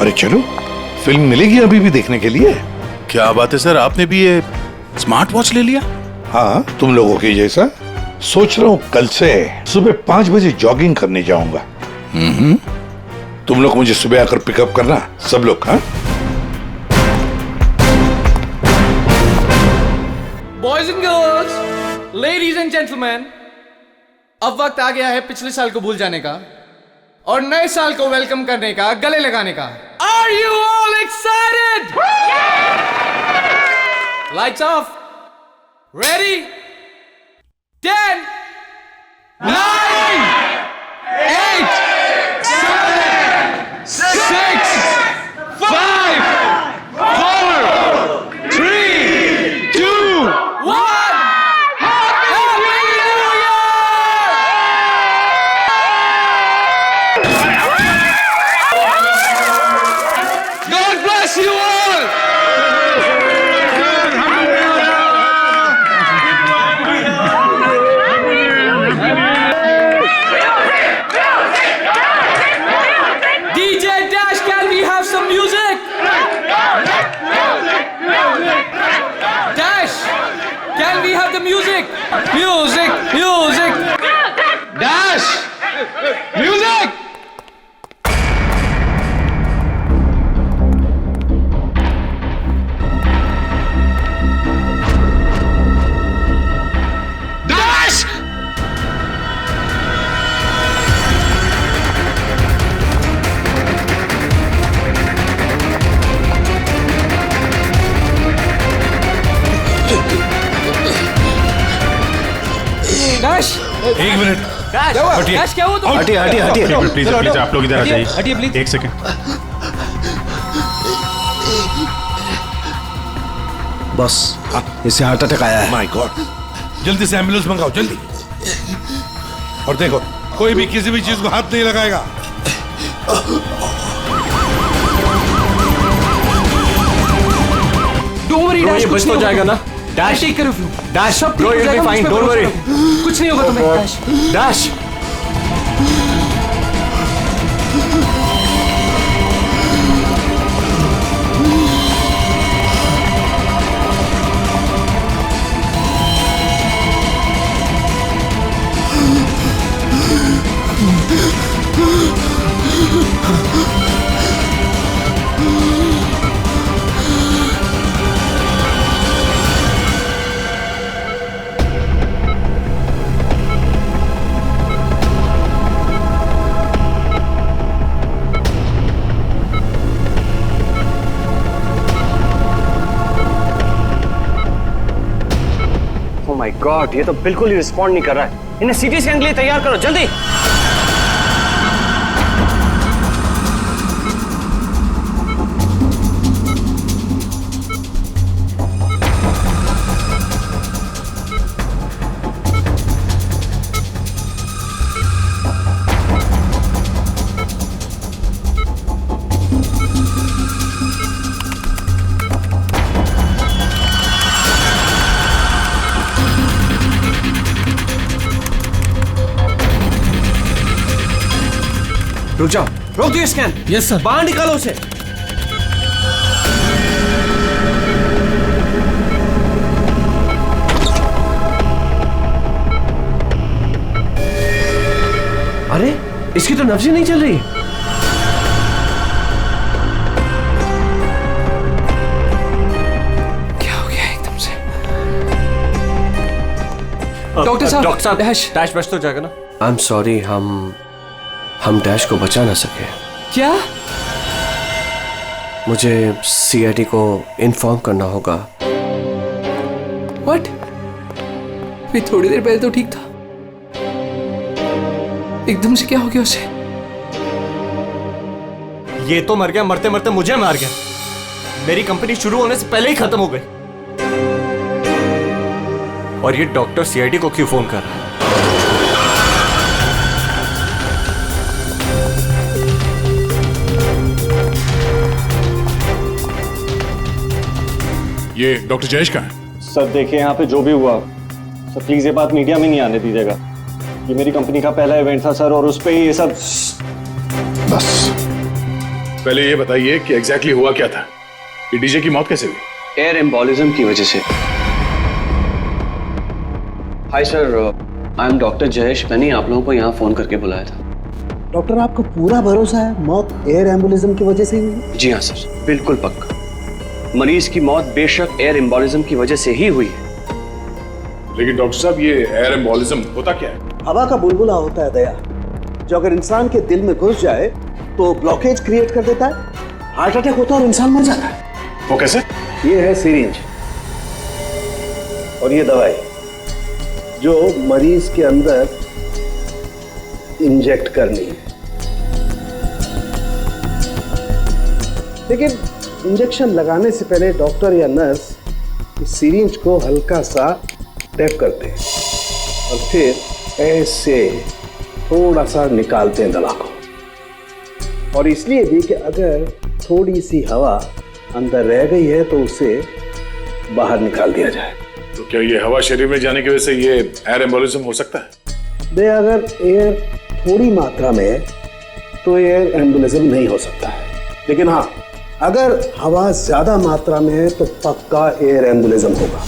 अरे चलो, फिल्म मिलेगी अभी भी देखने के लिए। क्या बात है सर, आपने भी ये स्मार्ट वॉच ले लिया? हाँ, तुम लोगों के जैसा सोच रहा हूँ कल से सुबह 5 बजे जॉगिंग करने जाऊंगा। तुम लोग मुझे सुबह आकर पिकअप करना, सब लोग। हाँ, boys and girls, ladies and gentleman, अब वक्त आ गया है पिछले साल को भूल जाने का और नए साल को वेलकम करने का, गले लगाने का। Are you all excited? Lights off, ready, 10, 9, 8, 7, 6, 5, 4, 3, 2, 1. God bless you all! DJ Dash, can we have some music? Dash, can we have the music? Music, music. Dash, music. Dash! Dash! एक minute. Dash! Dash, क्या हुआ तुम? Please please आप लोग इधर आ जाइए। हटिए please. एक सेकंड। बस इसे हार्ट अटैक आया है। माय गॉड, जल्दी से एम्बुलेंस मंगाओ, जल्दी। और देखो, कोई भी किसी भी चीज को हाथ नहीं लगाएगा। Don't worry, Dash, ये बच तो जाएगा ना? Dash, take care of you. Dash, सब ठीक bro, हो you'll be जाएगा, fine, मुझ पे don't भरोसा worry. रखो। कुछ नहीं होगा तुम्हें, Dash. Dash! Oh my God, ये तो बिल्कुल ही रिस्पॉन्ड नहीं कर रहा है। इन्हें सीटी स्कैन के लिए तैयार करो, जल्दी। रुक जाओ, रोक दियो स्कैन। Yes sir. बाहर निकालो उसे। अरे, इसकी तो नब्ज ही नहीं चल रही। क्या हो गया एकदम से? डॉक्टर साहब, डैश बच तो जाएगा ना? आई एम सॉरी, हम डैश को बचा ना सके। क्या? मुझे सीआईडी को इन्फॉर्म करना होगा। व्हाट? भी थोड़ी देर पहले तो ठीक था, एकदम से क्या हो गया उसे? ये तो मर गया, मरते मरते मुझे मार गया। मेरी कंपनी शुरू होने से पहले ही खत्म हो गई। और ये डॉक्टर सीआईडी को क्यों फोन कर रहा है? ये डॉक्टर जयेश का है? सर देखिए, यहाँ पे जो भी हुआ सर, प्लीज ये बात मीडिया में नहीं आने दीजिएगा। ये मेरी कंपनी का पहला इवेंट था सर, और उस पे ही ये सब। बस पहले ये बताइए कि एग्जैक्टली हुआ क्या था? ये डीजे की मौत कैसे हुई? एयर एम्बोलिज्म की वजह से। Hi sir, I am doctor Jayesh. मैंने आप लोगों को यहाँ फ़ोन करके बुलाया था। डॉक्टर, आपको पूरा भरोसा है मौत एयर एम्बुलिज्म की वजह से ही हुई? जी हाँ सर, बिल्कुल पक्का। मरीज की मौत बेशक एयर एम्बोलिज्म की वजह से ही हुई है। लेकिन डॉक्टर साहब, ये एयर एम्बोलिज्म होता क्या है? हवा का बुलबुला होता है दया, जो अगर इंसान के दिल में घुस जाए तो ब्लॉकेज क्रिएट कर देता है, हार्ट अटैक होता है और इंसान मर जाता है। वो कैसे? ये है सिरिंज और ये दवाई जो मरीज के अंदर इंजेक्ट करनी है। लेकिन इंजेक्शन लगाने से पहले डॉक्टर या नर्स इस सिरिंज को हल्का सा टैप करते हैं और फिर ऐसे थोड़ा सा निकालते हैं दवा को। और इसलिए भी कि अगर थोड़ी सी हवा अंदर रह गई है तो उसे बाहर निकाल दिया जाए। तो क्या ये हवा शरीर में जाने की वजह से ये एयर एम्बोलिज्म हो सकता है? दे अगर एयर थोड़ी मात्रा में है तो एयर एम्बुलिज्म नहीं हो सकता है, लेकिन हाँ, अगर हवा ज्यादा मात्रा में है तो पक्का एयर एम्बुलिज्म होगा।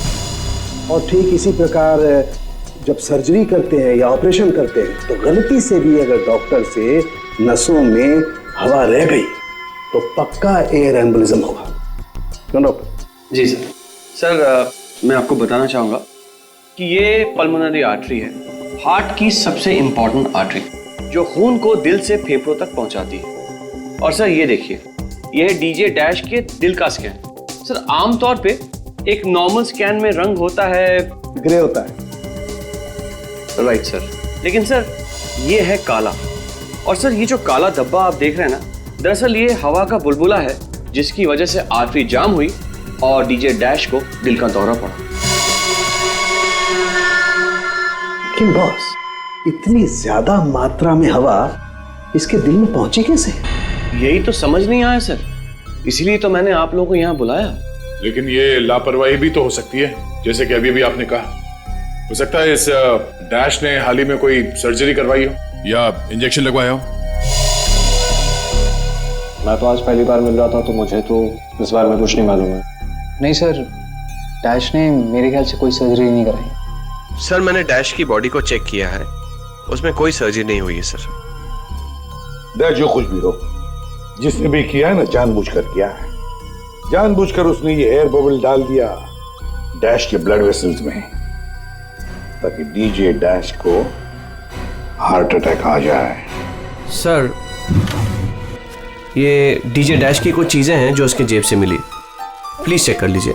और ठीक इसी प्रकार जब सर्जरी करते हैं या ऑपरेशन करते हैं तो गलती से भी अगर डॉक्टर से नसों में हवा रह गई तो पक्का एयर एम्बुलिज्म होगा। क्यों डॉक्टर? जी सर। सर, मैं आपको बताना चाहूँगा कि ये पल्मोनरी आर्टरी है, हार्ट की सबसे इंपॉर्टेंट आर्टरी जो खून को दिल से फेफड़ों तक पहुंचाती है। और सर ये देखिए, यह है डीजे डैश के दिल का स्कैन। सर, आमतौर पे एक नॉर्मल स्कैन में रंग होता है, ग्रे होता है। राइट सर, लेकिन सर ये है काला। और सर ये जो काला धब्बा आप देख रहे हैं ना, दरअसल ये हवा का बुलबुला है जिसकी वजह से आर्टरी जाम हुई और डीजे डैश को दिल का दौरा पड़ा। लेकिन बॉस, इतनी ज्यादा मात्रा में हवा इसके दिल में पहुंची कैसे? यही तो समझ नहीं आया सर, इसलिए तो मैंने आप लोगों को यहाँ बुलाया। लेकिन ये लापरवाही भी तो हो सकती है, जैसे कि अभी भी आपने कहा। हो सकता है इस डैश ने हाल ही में कोई सर्जरी करवाई हो या इंजेक्शन लगवाया हो। मैं तो आज पहली बार मिल रहा था तो मुझे तो इस बारे में कुछ नहीं मालूम है। नहीं सर, डैश ने मेरे ख्याल से कोई सर्जरी नहीं कराई। सर, मैंने डैश की बॉडी को चेक किया है, उसमें कोई सर्जरी नहीं हुई है सर। डैश जो कुछ भी हो, जिसने भी किया है ना, जानबूझकर किया है। जानबूझकर उसने ये एयर बबल डाल दिया डैश के ब्लड वेसल्स में ताकि डीजे डैश को हार्ट अटैक आ जाए। सर, ये डीजे डैश की कुछ चीजें हैं जो उसके जेब से मिली, प्लीज चेक कर लीजिए।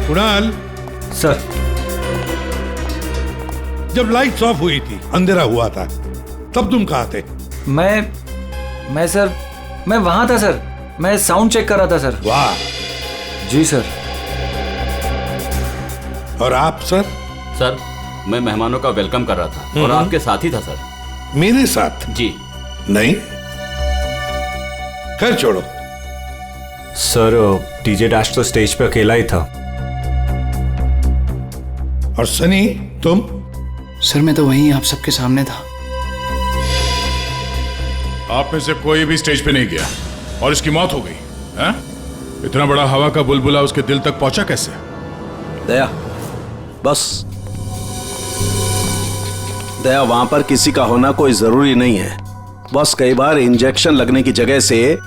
कुणाल सर, जब लाइट्स ऑफ हुई थी, अंधेरा हुआ था, तब तुम कहाँ थे? मैं सर, मैं वहां था सर। मैं साउंड चेक कर रहा था सर। वाह। जी सर। और आप सर? सर, मैं मेहमानों का वेलकम कर रहा था और आपके साथ ही था सर। मेरे साथ? जी नहीं, खैर छोड़ो। सर, डीजे डैश तो स्टेज पे अकेला ही था। और सनी, तुम? सर, मैं तो वहीं आप सबके सामने था। आप में से कोई भी स्टेज पे नहीं गया और इसकी मौत हो गई है? इतना बड़ा हवा का बुलबुला उसके दिल तक पहुंचा कैसे? दया, बस दया, वहां पर किसी का होना कोई जरूरी नहीं है। बस कई बार इंजेक्शन लगने की जगह से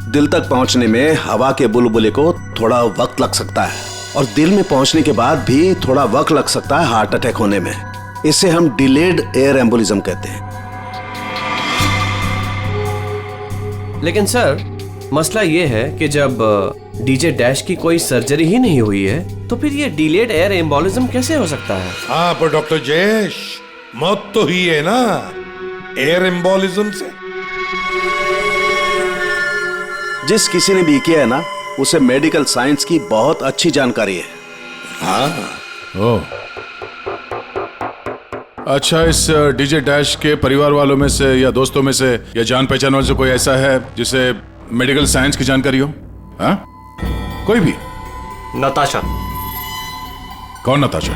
दिल तक पहुंचने में हवा के बुलबुले को थोड़ा वक्त लग सकता है और दिल में पहुंचने के बाद भी थोड़ा वक्त लग सकता है हार्ट अटैक होने में। इसे हम डिलेड एयर एम्बुलिज्म कहते हैं। लेकिन सर, मसला ये है कि जब डीजे डैश की कोई सर्जरी ही नहीं हुई है तो फिर ये डिलेड एयर एम्बोलिज्म कैसे हो सकता है? हाँ, पर डॉक्टर जयेश, मौत तो हुई है ना एयर एम्बोलिज्म से। जिस किसी ने भी किया है ना, उसे मेडिकल साइंस की बहुत अच्छी जानकारी है। हाँ। ओह, अच्छा, इस डीजे डैश के परिवार वालों में से या दोस्तों में से या जान पहचान वालों से कोई ऐसा है जिसे मेडिकल साइंस की जानकारी हो? हाँ, कोई भी? नताशा। कौन नताशा?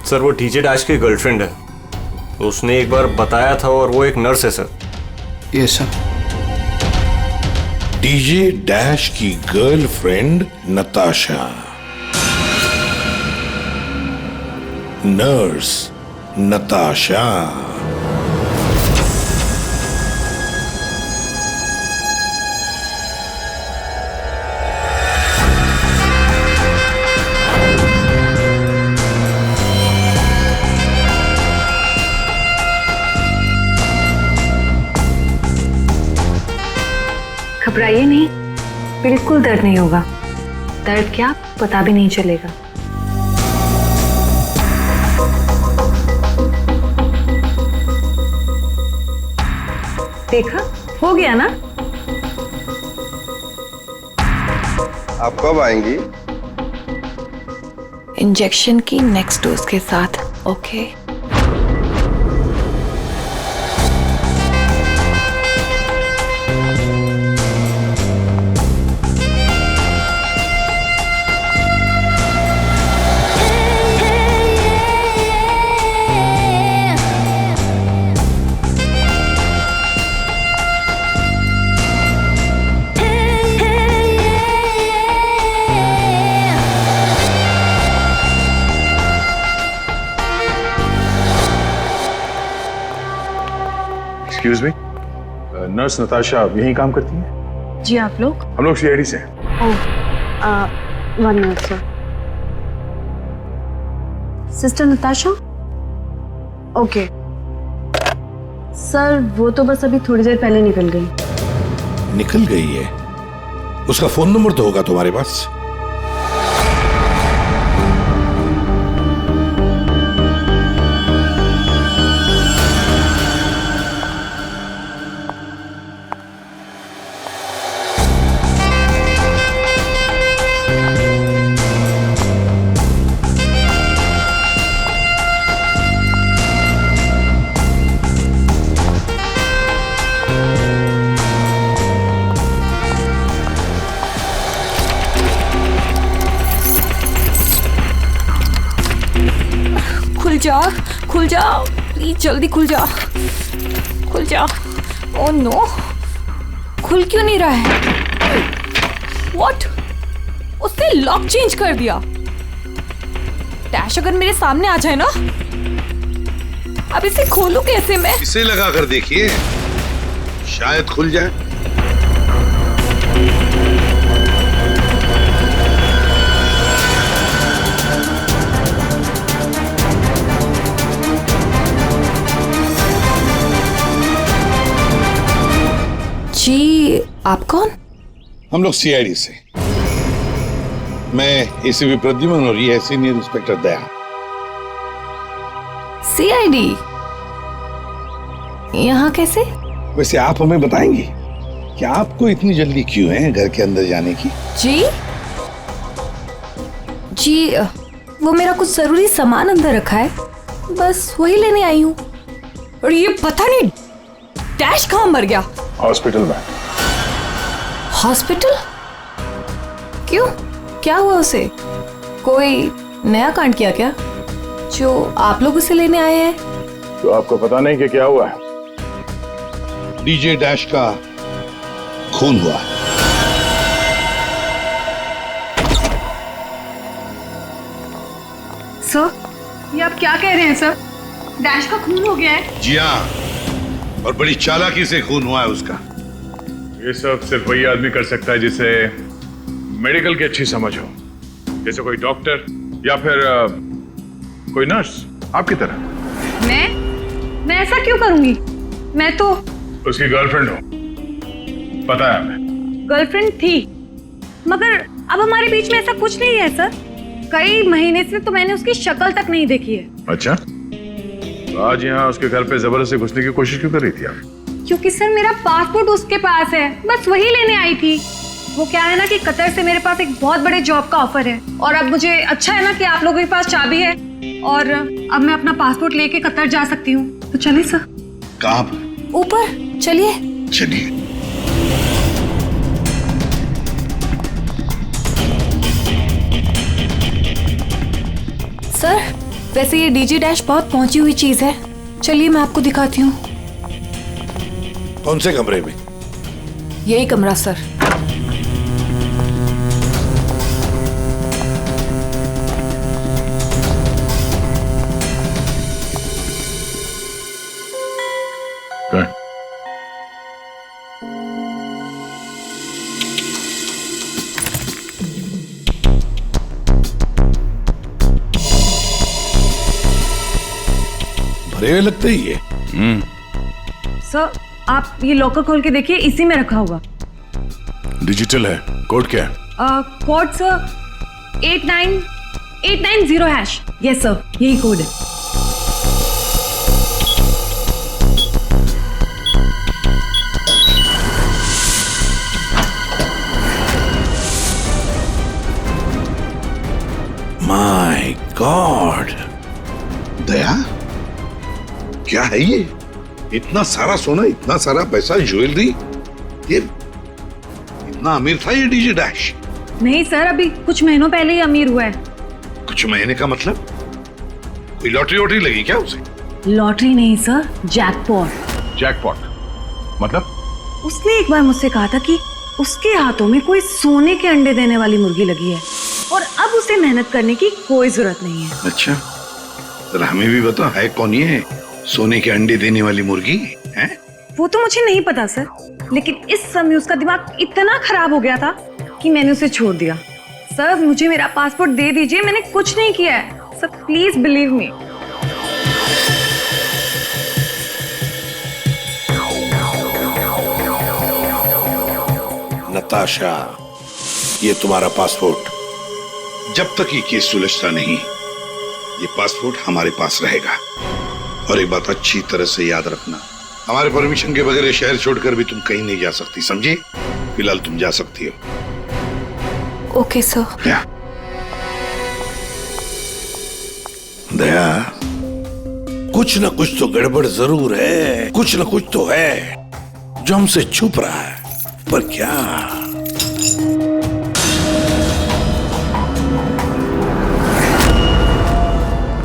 सर वो डीजे डैश की गर्लफ्रेंड है, उसने एक बार बताया था और वो एक नर्स है sir. Yes sir. DJ dash की गर्लफ्रेंड नताशा, नर्स नताशा। घबराइए नहीं, बिल्कुल दर्द नहीं होगा। दर्द क्या पता भी नहीं चलेगा। देखा, हो गया ना? आप कब आएंगी? इंजेक्शन की नेक्स्ट डोज के साथ। Okay. Excuse me, nurse Natasha यहीं काम करती है? जी आप लोग? हम लोग सीआईडी से हैं। ओह, 1 minute sir. Sister Natasha? Okay sir, वो तो बस अभी थोड़ी देर पहले निकल गई। निकल गई है? उसका फोन नंबर तो होगा तुम्हारे पास? खुल जा प्लीज, जल्दी खुल जा, खुल जा। ओह नो, खुल क्यों नहीं रहा है? व्हाट? उसने लॉक चेंज कर दिया। डैश अगर मेरे सामने आ जाए ना, अब इसे खोलूं कैसे मैं? इसे लगा कर देखिए, शायद खुल जाए। जी आप कौन? हम लोग सीआईडी से। मैं एसीपी प्रद्युमन और ये है सीनियर इंस्पेक्टर दया। सीआईडी यहाँ कैसे? वैसे आप हमें बताएंगी कि आपको इतनी जल्दी क्यों है घर के अंदर जाने की? जी वो मेरा कुछ जरूरी सामान अंदर रखा है, बस वही लेने आई हूँ। और ये पता नहीं डैश कहाँ मर गया? हॉस्पिटल में। हॉस्पिटल? क्यों, क्या हुआ उसे? कोई नया कांड किया क्या जो आप लोग उसे लेने आए हैं? तो आपको पता नहीं कि क्या हुआ है? डीजे डैश का खून हुआ है। सर, ये आप क्या कह रहे हैं सर? डैश का खून हो गया है? जी हाँ, और बड़ी चालाकी से खून हुआ है उसका। ये सब सिर्फ वही आदमी कर सकता है जिसे मेडिकल की अच्छी समझ हो, जैसे कोई डॉक्टर या फिर कोई नर्स आपकी तरह। मैं ऐसा क्यों करूंगी? मैं तो उसकी गर्लफ्रेंड हो, पता है हमें। गर्लफ्रेंड थी, मगर अब हमारे बीच में ऐसा कुछ नहीं है सर। कई महीने से तो मैंने उसकी शक्ल तक नहीं देखी है। अच्छा, तो आज यहाँ उसके घर पे जबरदस्ती घुसने की कोशिश क्यों कर रही थी आप? क्योंकि सर मेरा पासपोर्ट उसके पास है, बस वही लेने आई थी। वो क्या है ना कि कतर से मेरे पास एक बहुत बड़े जॉब का ऑफर है, और अब मुझे अच्छा है ना कि आप लोगों के पास चाबी है, और अब मैं अपना पासपोर्ट लेके कतर जा सकती हूँ। तो चलिए सर। कहाँ पर? ऊपर चलिए। चलिए। वैसे ये डीजे डैश बहुत पहुंची हुई चीज है, चलिए मैं आपको दिखाती हूँ। कौन से कमरे में? यही कमरा सर। भरे हुए लगते ही ये। सर आप ये लॉकर खोल के देखिए, इसी में रखा होगा। डिजिटल है। कोड क्या है? Code sir 89890#। यस सर, यही कोड है। माय गॉड, दया क्या है ये? इतना सारा सोना, इतना सारा पैसा, ज्वेलरी, ये इतना अमीर था ये डीजे डैश? नहीं सर, अभी कुछ महीनों पहले ही अमीर हुआ है। कुछ महीने का मतलब? कोई लॉटरी वॉटरी लगी क्या उसे? लॉटरी नहीं सर, जैकपॉट। जैकपॉट मतलब? उसने एक बार मुझसे कहा था कि उसके हाथों में कोई सोने के अंडे देने वाली मुर्गी लगी है और अब उसे मेहनत करने की कोई जरूरत नहीं है। अच्छा, तो हमें भी बता, है कौन ये सोने के अंडे देने वाली मुर्गी है? वो तो मुझे नहीं पता सर, लेकिन इस समय उसका दिमाग इतना खराब हो गया था कि मैंने उसे छोड़ दिया। सर मुझे मेरा पासपोर्ट दे दीजिए, मैंने कुछ नहीं किया है sir, please believe me. Natasha, ये तुम्हारा पासपोर्ट, जब तक ये केस सुलझता नहीं ये पासपोर्ट हमारे पास रहेगा। और एक बात अच्छी तरह से याद रखना, हमारे परमिशन के बगैर शहर छोड़कर भी तुम कहीं नहीं जा सकती, समझे? फिलहाल तुम जा सकती हो। Okay sir. दया, कुछ न कुछ तो गड़बड़ जरूर है, कुछ न कुछ तो है जो हमसे छुप रहा है, पर क्या?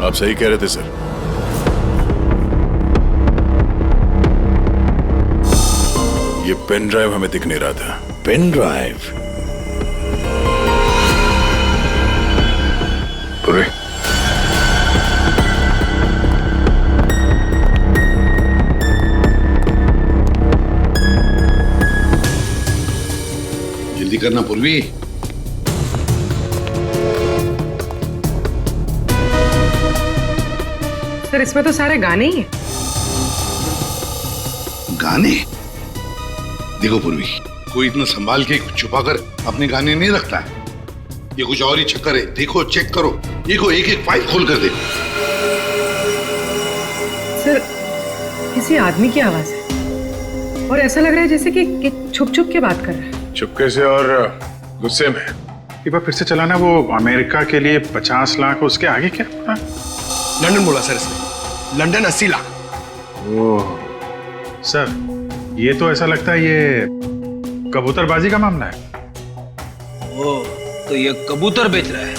आप सही कह रहे थे सर। ये पेन ड्राइव हमें दिख नहीं रहा था। Pen drive? पूरे जल्दी करना पूर्वी। सर इसमें तो सारे गाने ही हैं। गाने? देखो पूर्वी, कोई इतना संभाल के छुपाकर अपने गाने नहीं रखता है। ये कुछ और ही चक्कर है। देखो, चेक करो, देखो, एक एक फाइल खोल कर देखो। सर किसी आदमी की आवाज है और ऐसा लग रहा है जैसे कि छुप छुप के बात कर रहा है। चुपके से और गुस्से में। एक बार फिर से चलाना। वो अमेरिका के लिए 50 लाख, उसके आगे क्या पता? लंदन बोला सर इसने। लंदन 80 लाख। ओह सर, ये तो ऐसा लगता है ये कबूतरबाजी का मामला है। ओ, तो ये कबूतर बेच रहा है।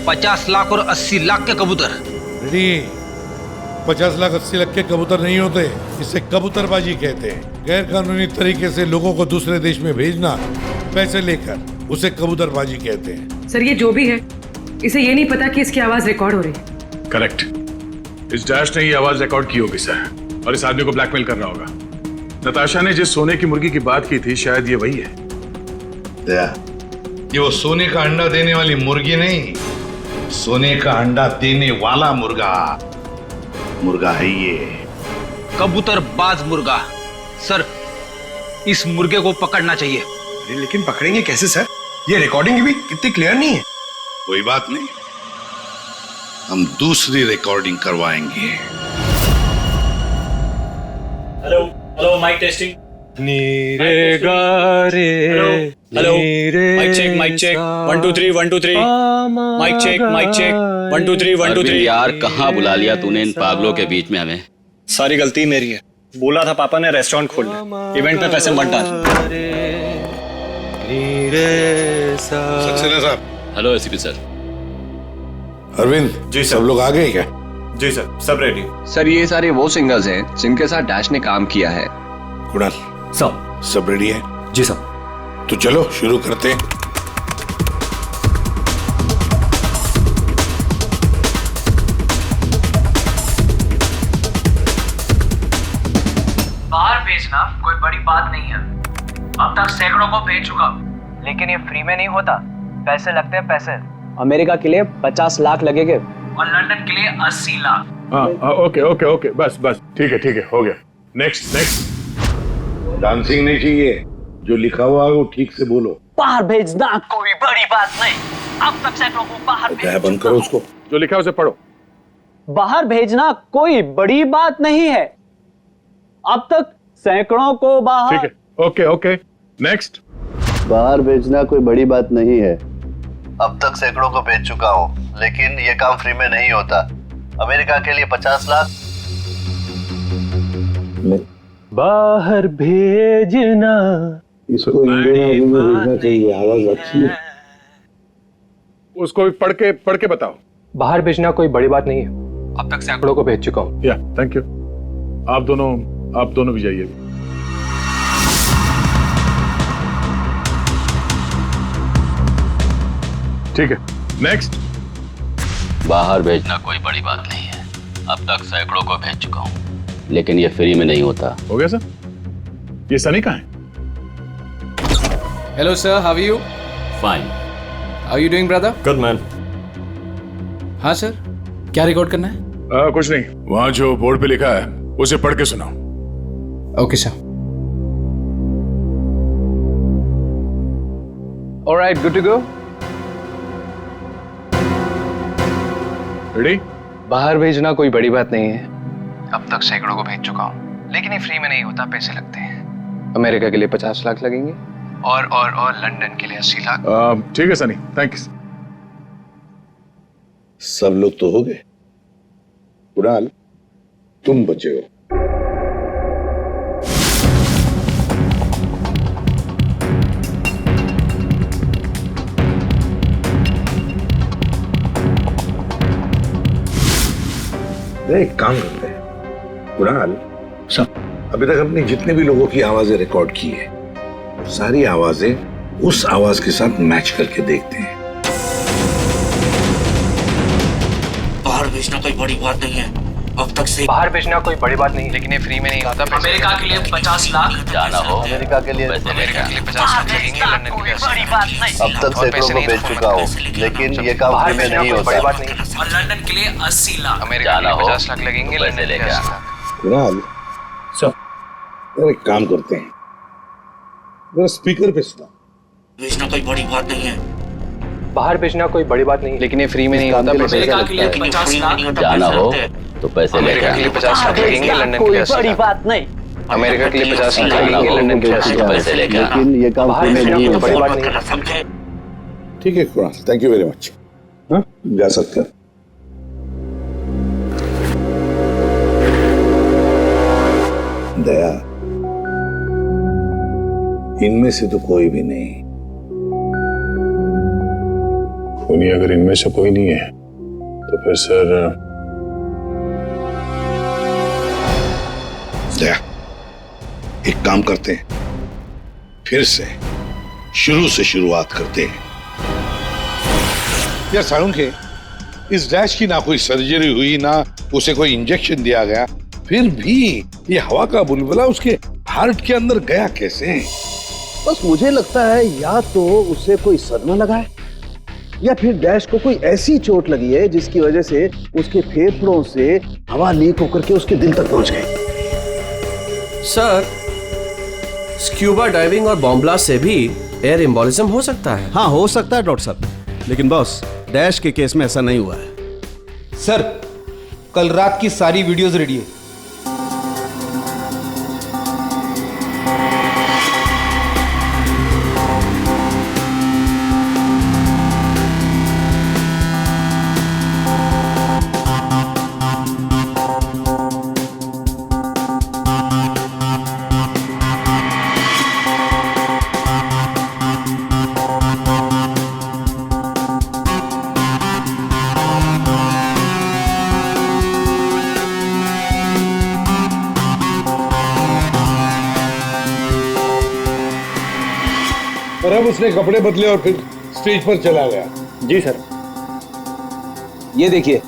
50 लाख और 80 लाख के कबूतर। नहीं, 50 लाख 80 लाख के कबूतर नहीं होते, इसे कबूतरबाजी कहते हैं। गैर कानूनी तरीके से लोगों को दूसरे देश में भेजना पैसे लेकर, उसे कबूतरबाजी कहते हैं। सर ये जो भी है, इसे ये नहीं पता कि इसकी आवाज रिकॉर्ड हो रही है। करेक्ट। इस डैश ने ये आवाज रिकॉर्ड की होगी सर, और इस आदमी को ब्लैकमेल कर रहा होगा। नताशा ने जिस सोने की मुर्गी की बात की थी, शायद ये वही है। ये वो सोने का अंडा देने वाली मुर्गी नहीं, सोने का अंडा देने वाला मुर्गा है ये। कबूतरबाज मुर्गा। सर इस मुर्गे को पकड़ना चाहिए। अरे लेकिन पकड़ेंगे कैसे सर? ये रिकॉर्डिंग भी कितनी क्लियर नहीं है। कोई बात नहीं, हम दूसरी रिकॉर्डिंग करवाएंगे। Hello hello, mic testing. नीरे गारे। Hello, mic check 1 2 3 1 2 3। Mic check 1 2 3 1 2 3। यार कहाँ बुला लिया तूने इन पागलों के बीच में हमें? सारी गलती मेरी है। बोला था पापा ने रेस्टोरेंट खोलना, इवेंट पे पैसे मत डाल। सक्सेना साहब। Hello ACP sir. Arvind ji, सब लोग आ गए क्या? जी सर, सब रेडी। सर ये सारे वो सिंगर्स हैं जिनके साथ डैश ने काम किया है। कुणाल सब रेडी है? जी सर। तो चलो शुरू करते हैं। बाहर भेजना कोई बड़ी बात नहीं है। अब तक सैकड़ों को भेज चुका, लेकिन ये फ्री में नहीं होता, पैसे लगते हैं पैसे। अमेरिका के लिए 50 लाख लगेंगे और लंदन के लिए 80 लाख। ओके ओके ओके, बस बस ठीक है हो गया। Next next. डांसिंग नहीं चाहिए, जो लिखा हुआ है वो ठीक से बोलो। बाहर भेजना कोई बड़ी बात नहीं, अब तक सैकड़ों को बाहर भेज बंद करो उसको, जो लिखा है उसे पढ़ो। बाहर भेजना कोई बड़ी बात नहीं है, अब तक सैकड़ों को बाहर। ठीक है, ओके ओके नेक्स्ट। बाहर भेजना कोई बड़ी बात नहीं है, अब तक सैकड़ों को भेज चुका हूँ, लेकिन ये काम फ्री में नहीं होता। अमेरिका के लिए 50 लाख। बाहर भेजना इसको इंडियन में भेजना चाहिए, आवाज अच्छी है। उसको भी पढ़ के बताओ। बाहर भेजना कोई बड़ी बात नहीं है, अब तक सैकड़ों को भेज चुका हूँ। या थैंक यू। आप दोनों भी जाइए। ठीक है नेक्स्ट। बाहर भेजना कोई बड़ी बात नहीं है, अब तक सैकड़ों को भेज चुका हूँ, लेकिन ये फ्री में नहीं होता। हो गया सर। ये सनी कहाँ है? Hello sir, how are you? Fine. How you doing brother? Good man. हाँ सर, क्या रिकॉर्ड करना है? कुछ नहीं, वहां जो बोर्ड पे लिखा है उसे पढ़ के सुनाओ। Okay sir. Alright, good to go. Ready? बाहर भेजना कोई बड़ी बात नहीं है, अब तक सैकड़ों को भेज चुका हूँ, लेकिन ये फ्री में नहीं होता, पैसे लगते हैं। अमेरिका के लिए 50 लाख लगेंगे और लंदन के लिए 80 लाख। ठीक है सनी, थैंक्स। सब लोग तो हो गए, कुणाल तुम बचे हो। एक काम करते हैं कुणाल, अभी तक हमने जितने भी लोगों की आवाजें रिकॉर्ड की है, सारी आवाजें उस आवाज के साथ मैच करके देखते हैं। बाहर भेजना कोई बड़ी बात नहीं है, अब तक से बाहर भेजना कोई बड़ी बात नहीं, लेकिन ये फ्री में नहीं होता। अमेरिका के लिए 50 लाख जाना हो, अमेरिका के लिए 50 लाख लगेंगे, लंदन के लिए 80 बड़ी बात नहीं, अब तक सैकड़ों को भेज चुका हूँ, लेकिन ये काम फ्री में नहीं होता। और लंदन के लिए 80 लाख। अमेरिका के लिए 50 लाख लगेंगे, लंदन के लिए 80 लाख। कुणाल एक काम करते हैं, जरा स्पीकर पे सुना। भेजना कोई बड़ी बात नहीं है, बाहर भेजना कोई बड़ी बात नहीं, लेकिन ये फ्री में नहीं होता। अमेरिका के लिए 50 लाख। जाना हो तो पैसे अमेरिका के लिए 50 लाख लगेंगे, लंदन के लिए 80 बड़ी लाख। बात नहीं, अमेरिका के लिए 50 लाख लगेंगे, लंदन के लिए 80 लाख। पैसे लेकर लेकिन ये काम बाहर फ्री में भेजना नहीं कोई होता। बड़ी बात नहीं। समझे? ठीक है Kunal, thank you very much. हाँ जा सकते हैं। दया, इनमें से तो कोई भी नहीं। खूनी अगर इनमें से कोई नहीं है तो फिर सर दया, एक काम करते हैं, फिर से शुरू से शुरुआत करते हैं। यार सालुंखे, इस डैश की ना कोई सर्जरी हुई, ना उसे कोई इंजेक्शन दिया गया, फिर भी ये हवा का बुलबुला उसके हार्ट के अंदर गया कैसे? बस मुझे लगता है या तो उसे कोई सदमा लगा है, या फिर डैश को कोई ऐसी चोट लगी है जिसकी वजह से उसके फेफड़ों से हवा लीक होकर के उसके दिल तक पहुंच गई। सर, स्क्यूबा डाइविंग और बॉम्ब ब्लास्ट से भी एयर एम्बोलिज्म हो सकता है। हाँ हो सकता है डॉक्टर साहब, लेकिन बॉस डैश के केस में ऐसा नहीं हुआ है। सर, कल रात की सारी वीडियोस रेडी है। तब उसने कपड़े बदले और फिर स्टेज पर चला गया। जी सर। ये देखिए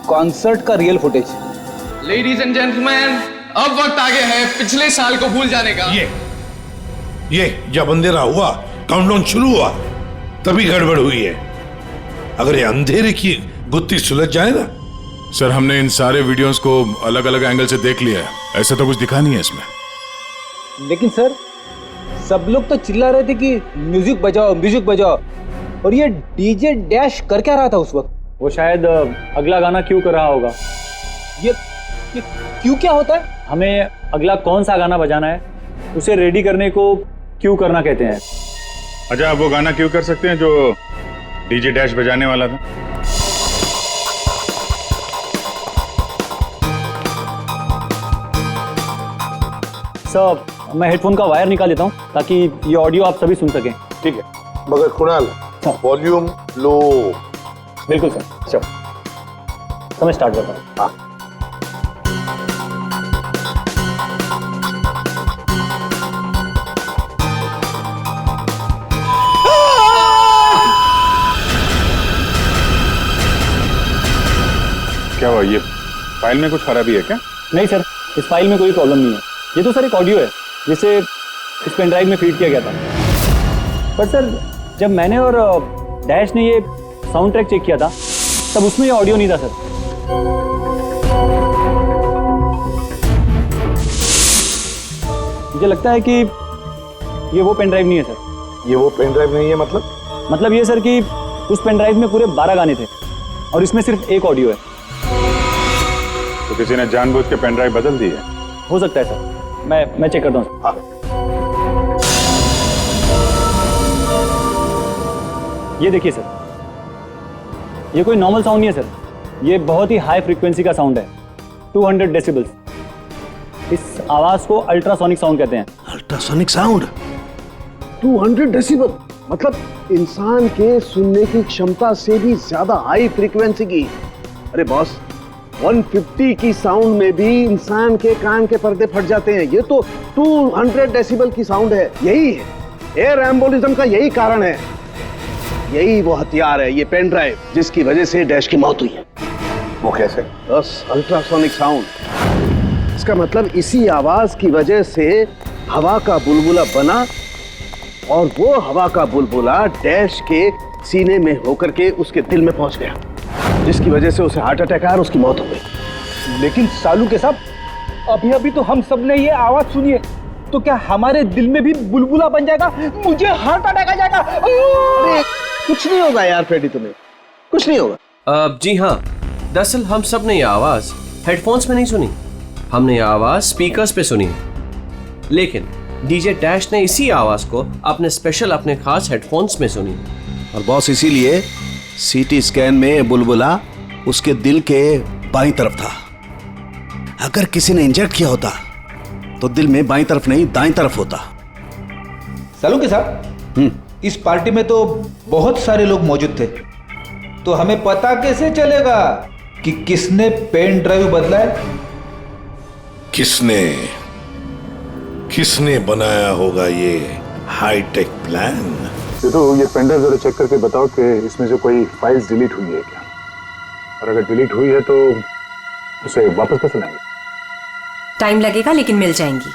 कॉन्सर्ट का real footage. Ladies and gentleman, अब वक्त आ गया है पिछले साल को भूल जाने का। ये जब अंधेरा हुआ, काउंटडाउन शुरू हुआ, तभी गड़बड़ हुई है। अगर ये अंधेरे की गुत्थी सुलझ जाए ना। सर हमने इन सारे वीडियोस को अलग अलग एंगल से देख लिया है, ऐसा तो कुछ दिखा नहीं है इसमें। लेकिन सर सब लोग तो चिल्ला रहे थे कि म्यूजिक बजाओ म्यूजिक बजाओ, और ये डीजे डैश कर क्या रहा था उस वक्त? वो शायद अगला गाना क्यों कर रहा होगा। ये क्यों क्या होता है? हमें अगला कौन सा गाना बजाना है उसे रेडी करने को क्यों करना कहते हैं। अच्छा, आप वो गाना क्यों कर सकते हैं जो डीजे डैश बजाने वाला था? सर मैं हेडफोन का वायर निकाल देता हूँ ताकि ये ऑडियो आप सभी सुन सकें। ठीक है, मगर कुणाल वॉल्यूम लो। बिल्कुल सर। चलो तो मैं स्टार्ट करता हूँ। हाँ। क्या हुआ, ये फाइल में कुछ खराबी है क्या? नहीं सर, इस फाइल में कोई प्रॉब्लम नहीं है। ये तो सर एक ऑडियो है जिसे इस पेन ड्राइव में फीड किया गया था। पर सर जब मैंने और डैश ने ये साउंड ट्रैक चेक किया था तब उसमें ये ऑडियो नहीं था सर। मुझे लगता है कि ये वो पेन ड्राइव नहीं है सर। ये वो पेन ड्राइव नहीं है मतलब ये सर कि उस पेन ड्राइव में पूरे 12 गाने थे और इसमें सिर्फ एक ऑडियो है। तो किसी ने जानबूझ के पेन ड्राइव बदल दी है? हो सकता है सर, मैं चेक करता हूँ। ये देखिए सर, ये कोई नॉर्मल साउंड नहीं है सर, ये बहुत ही हाई फ्रीक्वेंसी का साउंड है, 200 डेसिबल्स। इस आवाज को अल्ट्रासोनिक साउंड कहते हैं। अल्ट्रासोनिक साउंड 200 डेसिबल, मतलब इंसान के सुनने की क्षमता से भी ज्यादा हाई फ्रीक्वेंसी की। अरे बॉस, 150 की साउंड में भी इंसान के कान के पर्दे फट जाते हैं, ये तो 200 डेसिबल की साउंड है। यही है एयर एम्बोलिज्म का, यही कारण है, यही वो हथियार है, ये पेन ड्राइव जिसकी वजह से डैश की मौत हुई है। वो कैसे? बस अल्ट्रासोनिक साउंड। इसका मतलब इसी आवाज की वजह से हवा का बुलबुला बना और वो हवा का बुलबुला डैश के सीने में होकर के उसके दिल में पहुंच गया, जिसकी वजह से उसे हार्ट अटैक आया और उसकी मौत हो गई। लेकिन सालू के साहब, अभी अभी तो हम सब ने ये आवाज सुनी है, तो क्या हमारे दिल में भी बुलबुला बन जाएगा? मुझे हार्ट अटैक आ जाएगा। अरे कुछ नहीं होगा यार फ्रेडी, तुम्हें कुछ नहीं होगा। जी हाँ, दरअसल हम सब ने ये आवाज हेडफोन्स में नहीं सुनी, हमने ये आवाज स्पीकर्स पे सुनी। लेकिन डीजे डैश ने इसी आवाज को अपने खास हेडफोन्स में सुनी। और बॉस इसीलिए सीटी स्कैन में बुलबुला उसके दिल के बाईं तरफ था। अगर किसी ने इंजेक्ट किया होता तो दिल में बाईं तरफ नहीं दाईं तरफ होता। सालू के साहब, इस पार्टी में तो बहुत सारे लोग मौजूद थे, तो हमें पता कैसे चलेगा कि किसने पेन ड्राइव बदला है? किसने बनाया होगा ये हाईटेक प्लान? ये पेन ड्राइव जरा चेक करके बताओ कि इसमें से कोई फाइल्स डिलीट हुई है क्या, और अगर डिलीट हुई है तो उसे वापस कैसे लाएंगे? टाइम लगेगा लेकिन मिल जाएंगी।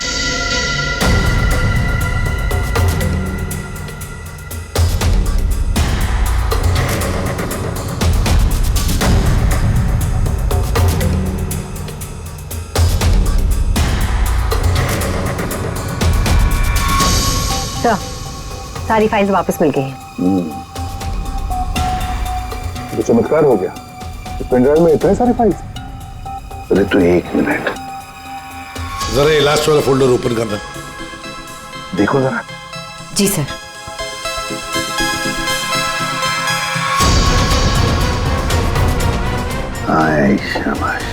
सारी फाइल्स वापस मिल गई हैं। तो चमत्कार हो गया, इस पेन ड्राइव में इतने सारे फाइल्स। अरे तो एक मिनट, जरा ये लास्ट वाला फोल्डर ओपन करना, देखो जरा। जी सर। आए शाबाश।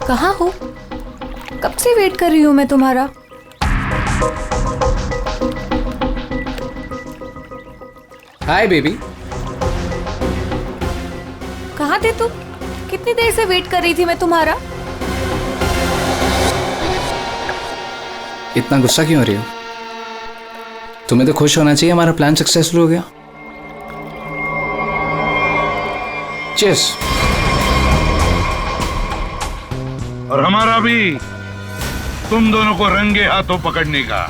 कहाँ हो? कब से वेट कर रही हूँ मैं तुम्हारा। Hi baby. कहाँ थे तुम? कितनी देर से वेट कर रही थी मैं तुम्हारा। इतना गुस्सा क्यों हो रही हो? तुम्हें तो खुश होना चाहिए, हमारा प्लान सक्सेसफुल हो गया। चीयर्स। और हमारा भी तुम दोनों को रंगे हाथों पकड़ने का।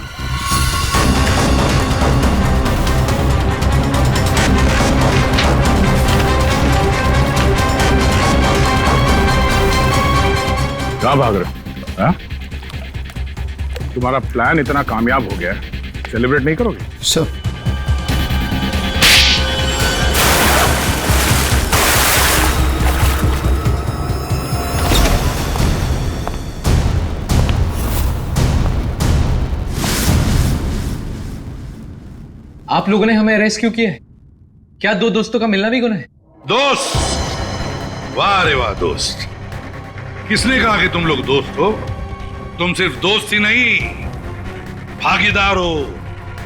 कहाँ भाग रहे हो? हाँ? तुम्हारा प्लान इतना कामयाब हो गया, सेलिब्रेट नहीं करोगे? सर आप लोगों ने हमें अरेस्ट क्यों किया है? क्या दो दोस्तों का मिलना भी गुनाह है? दोस्त? वाह रे वाह दोस्त। किसने कहा कि तुम लोग दोस्त हो? तुम सिर्फ दोस्त ही नहीं, भागीदार हो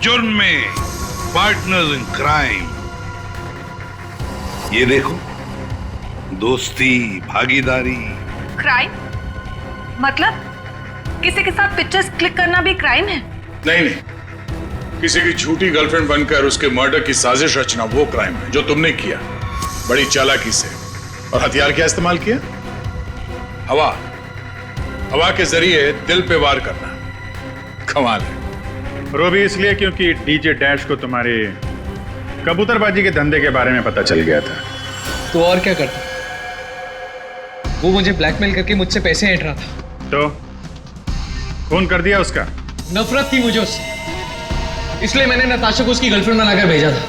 जुर्म में, पार्टनर्स इन क्राइम। ये देखो, दोस्ती, भागीदारी। क्राइम? मतलब किसी के साथ पिक्चर्स क्लिक करना भी क्राइम है? नहीं नहीं, किसी की झूठी गर्लफ्रेंड बनकर उसके मर्डर की साजिश रचना वो क्राइम है जो तुमने किया, बड़ी चालाकी से। और हथियार क्या इस्तेमाल किया? हवा। हवा के जरिए दिल पे वार करना, कमाल है। और वो भी इसलिए क्योंकि डीजे डैश को तुम्हारे कबूतरबाजी के धंधे के बारे में पता चल गया था। तो और क्या करता? वो मुझे ब्लैकमेल करके मुझसे पैसे ऐंठ रहा था। तो खून कर दिया उसका? नफरत थी मुझे उससे, इसलिए मैंने नताशा को उसकी गर्लफ्रेंड बनाकर भेजा था,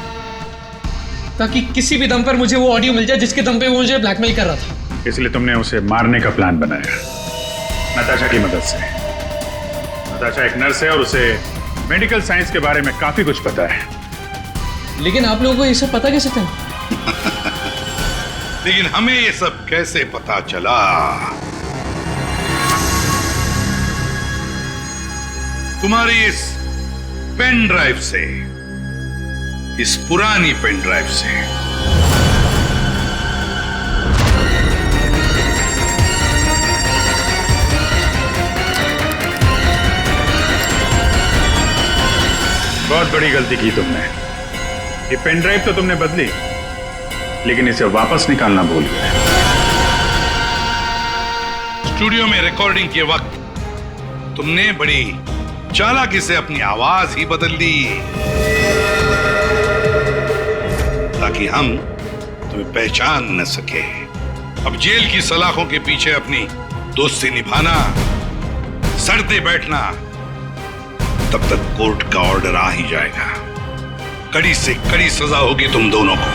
ताकि किसी भी दम पर मुझे वो ऑडियो मिल जाए जिसके दम पे वो मुझे ब्लैकमेल कर रहा था। इसलिए तुमने उसे मारने का प्लान बनाया नताशा की मदद से। नताशा एक नर्स है और उसे मेडिकल साइंस के बारे में काफी कुछ पता है। लेकिन आप लोगों को ये सब पता कैसे था? लेकिन हमें ये सब कैसे पता चला? तुम्हारी इस पेन ड्राइव से, इस पुरानी पेन ड्राइव से। बहुत बड़ी गलती की तुमने। ये पेन ड्राइव तो तुमने बदली, लेकिन इसे वापस निकालना भूल गए। स्टूडियो में रिकॉर्डिंग के वक्त तुमने बड़ी चालाकी से अपनी आवाज ही बदल दी, ताकि हम तुम्हें पहचान न सके। अब जेल की सलाखों के पीछे अपनी दोस्ती निभाना, सड़ते बैठना, तब तक कोर्ट का ऑर्डर आ ही जाएगा। कड़ी से कड़ी सजा होगी तुम दोनों को।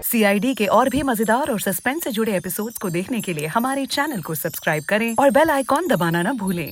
CID के और भी मजेदार और सस्पेंस से जुड़े एपिसोड्स को देखने के लिए हमारे चैनल को सब्सक्राइब करें और बेल आइकॉन दबाना ना भूलें।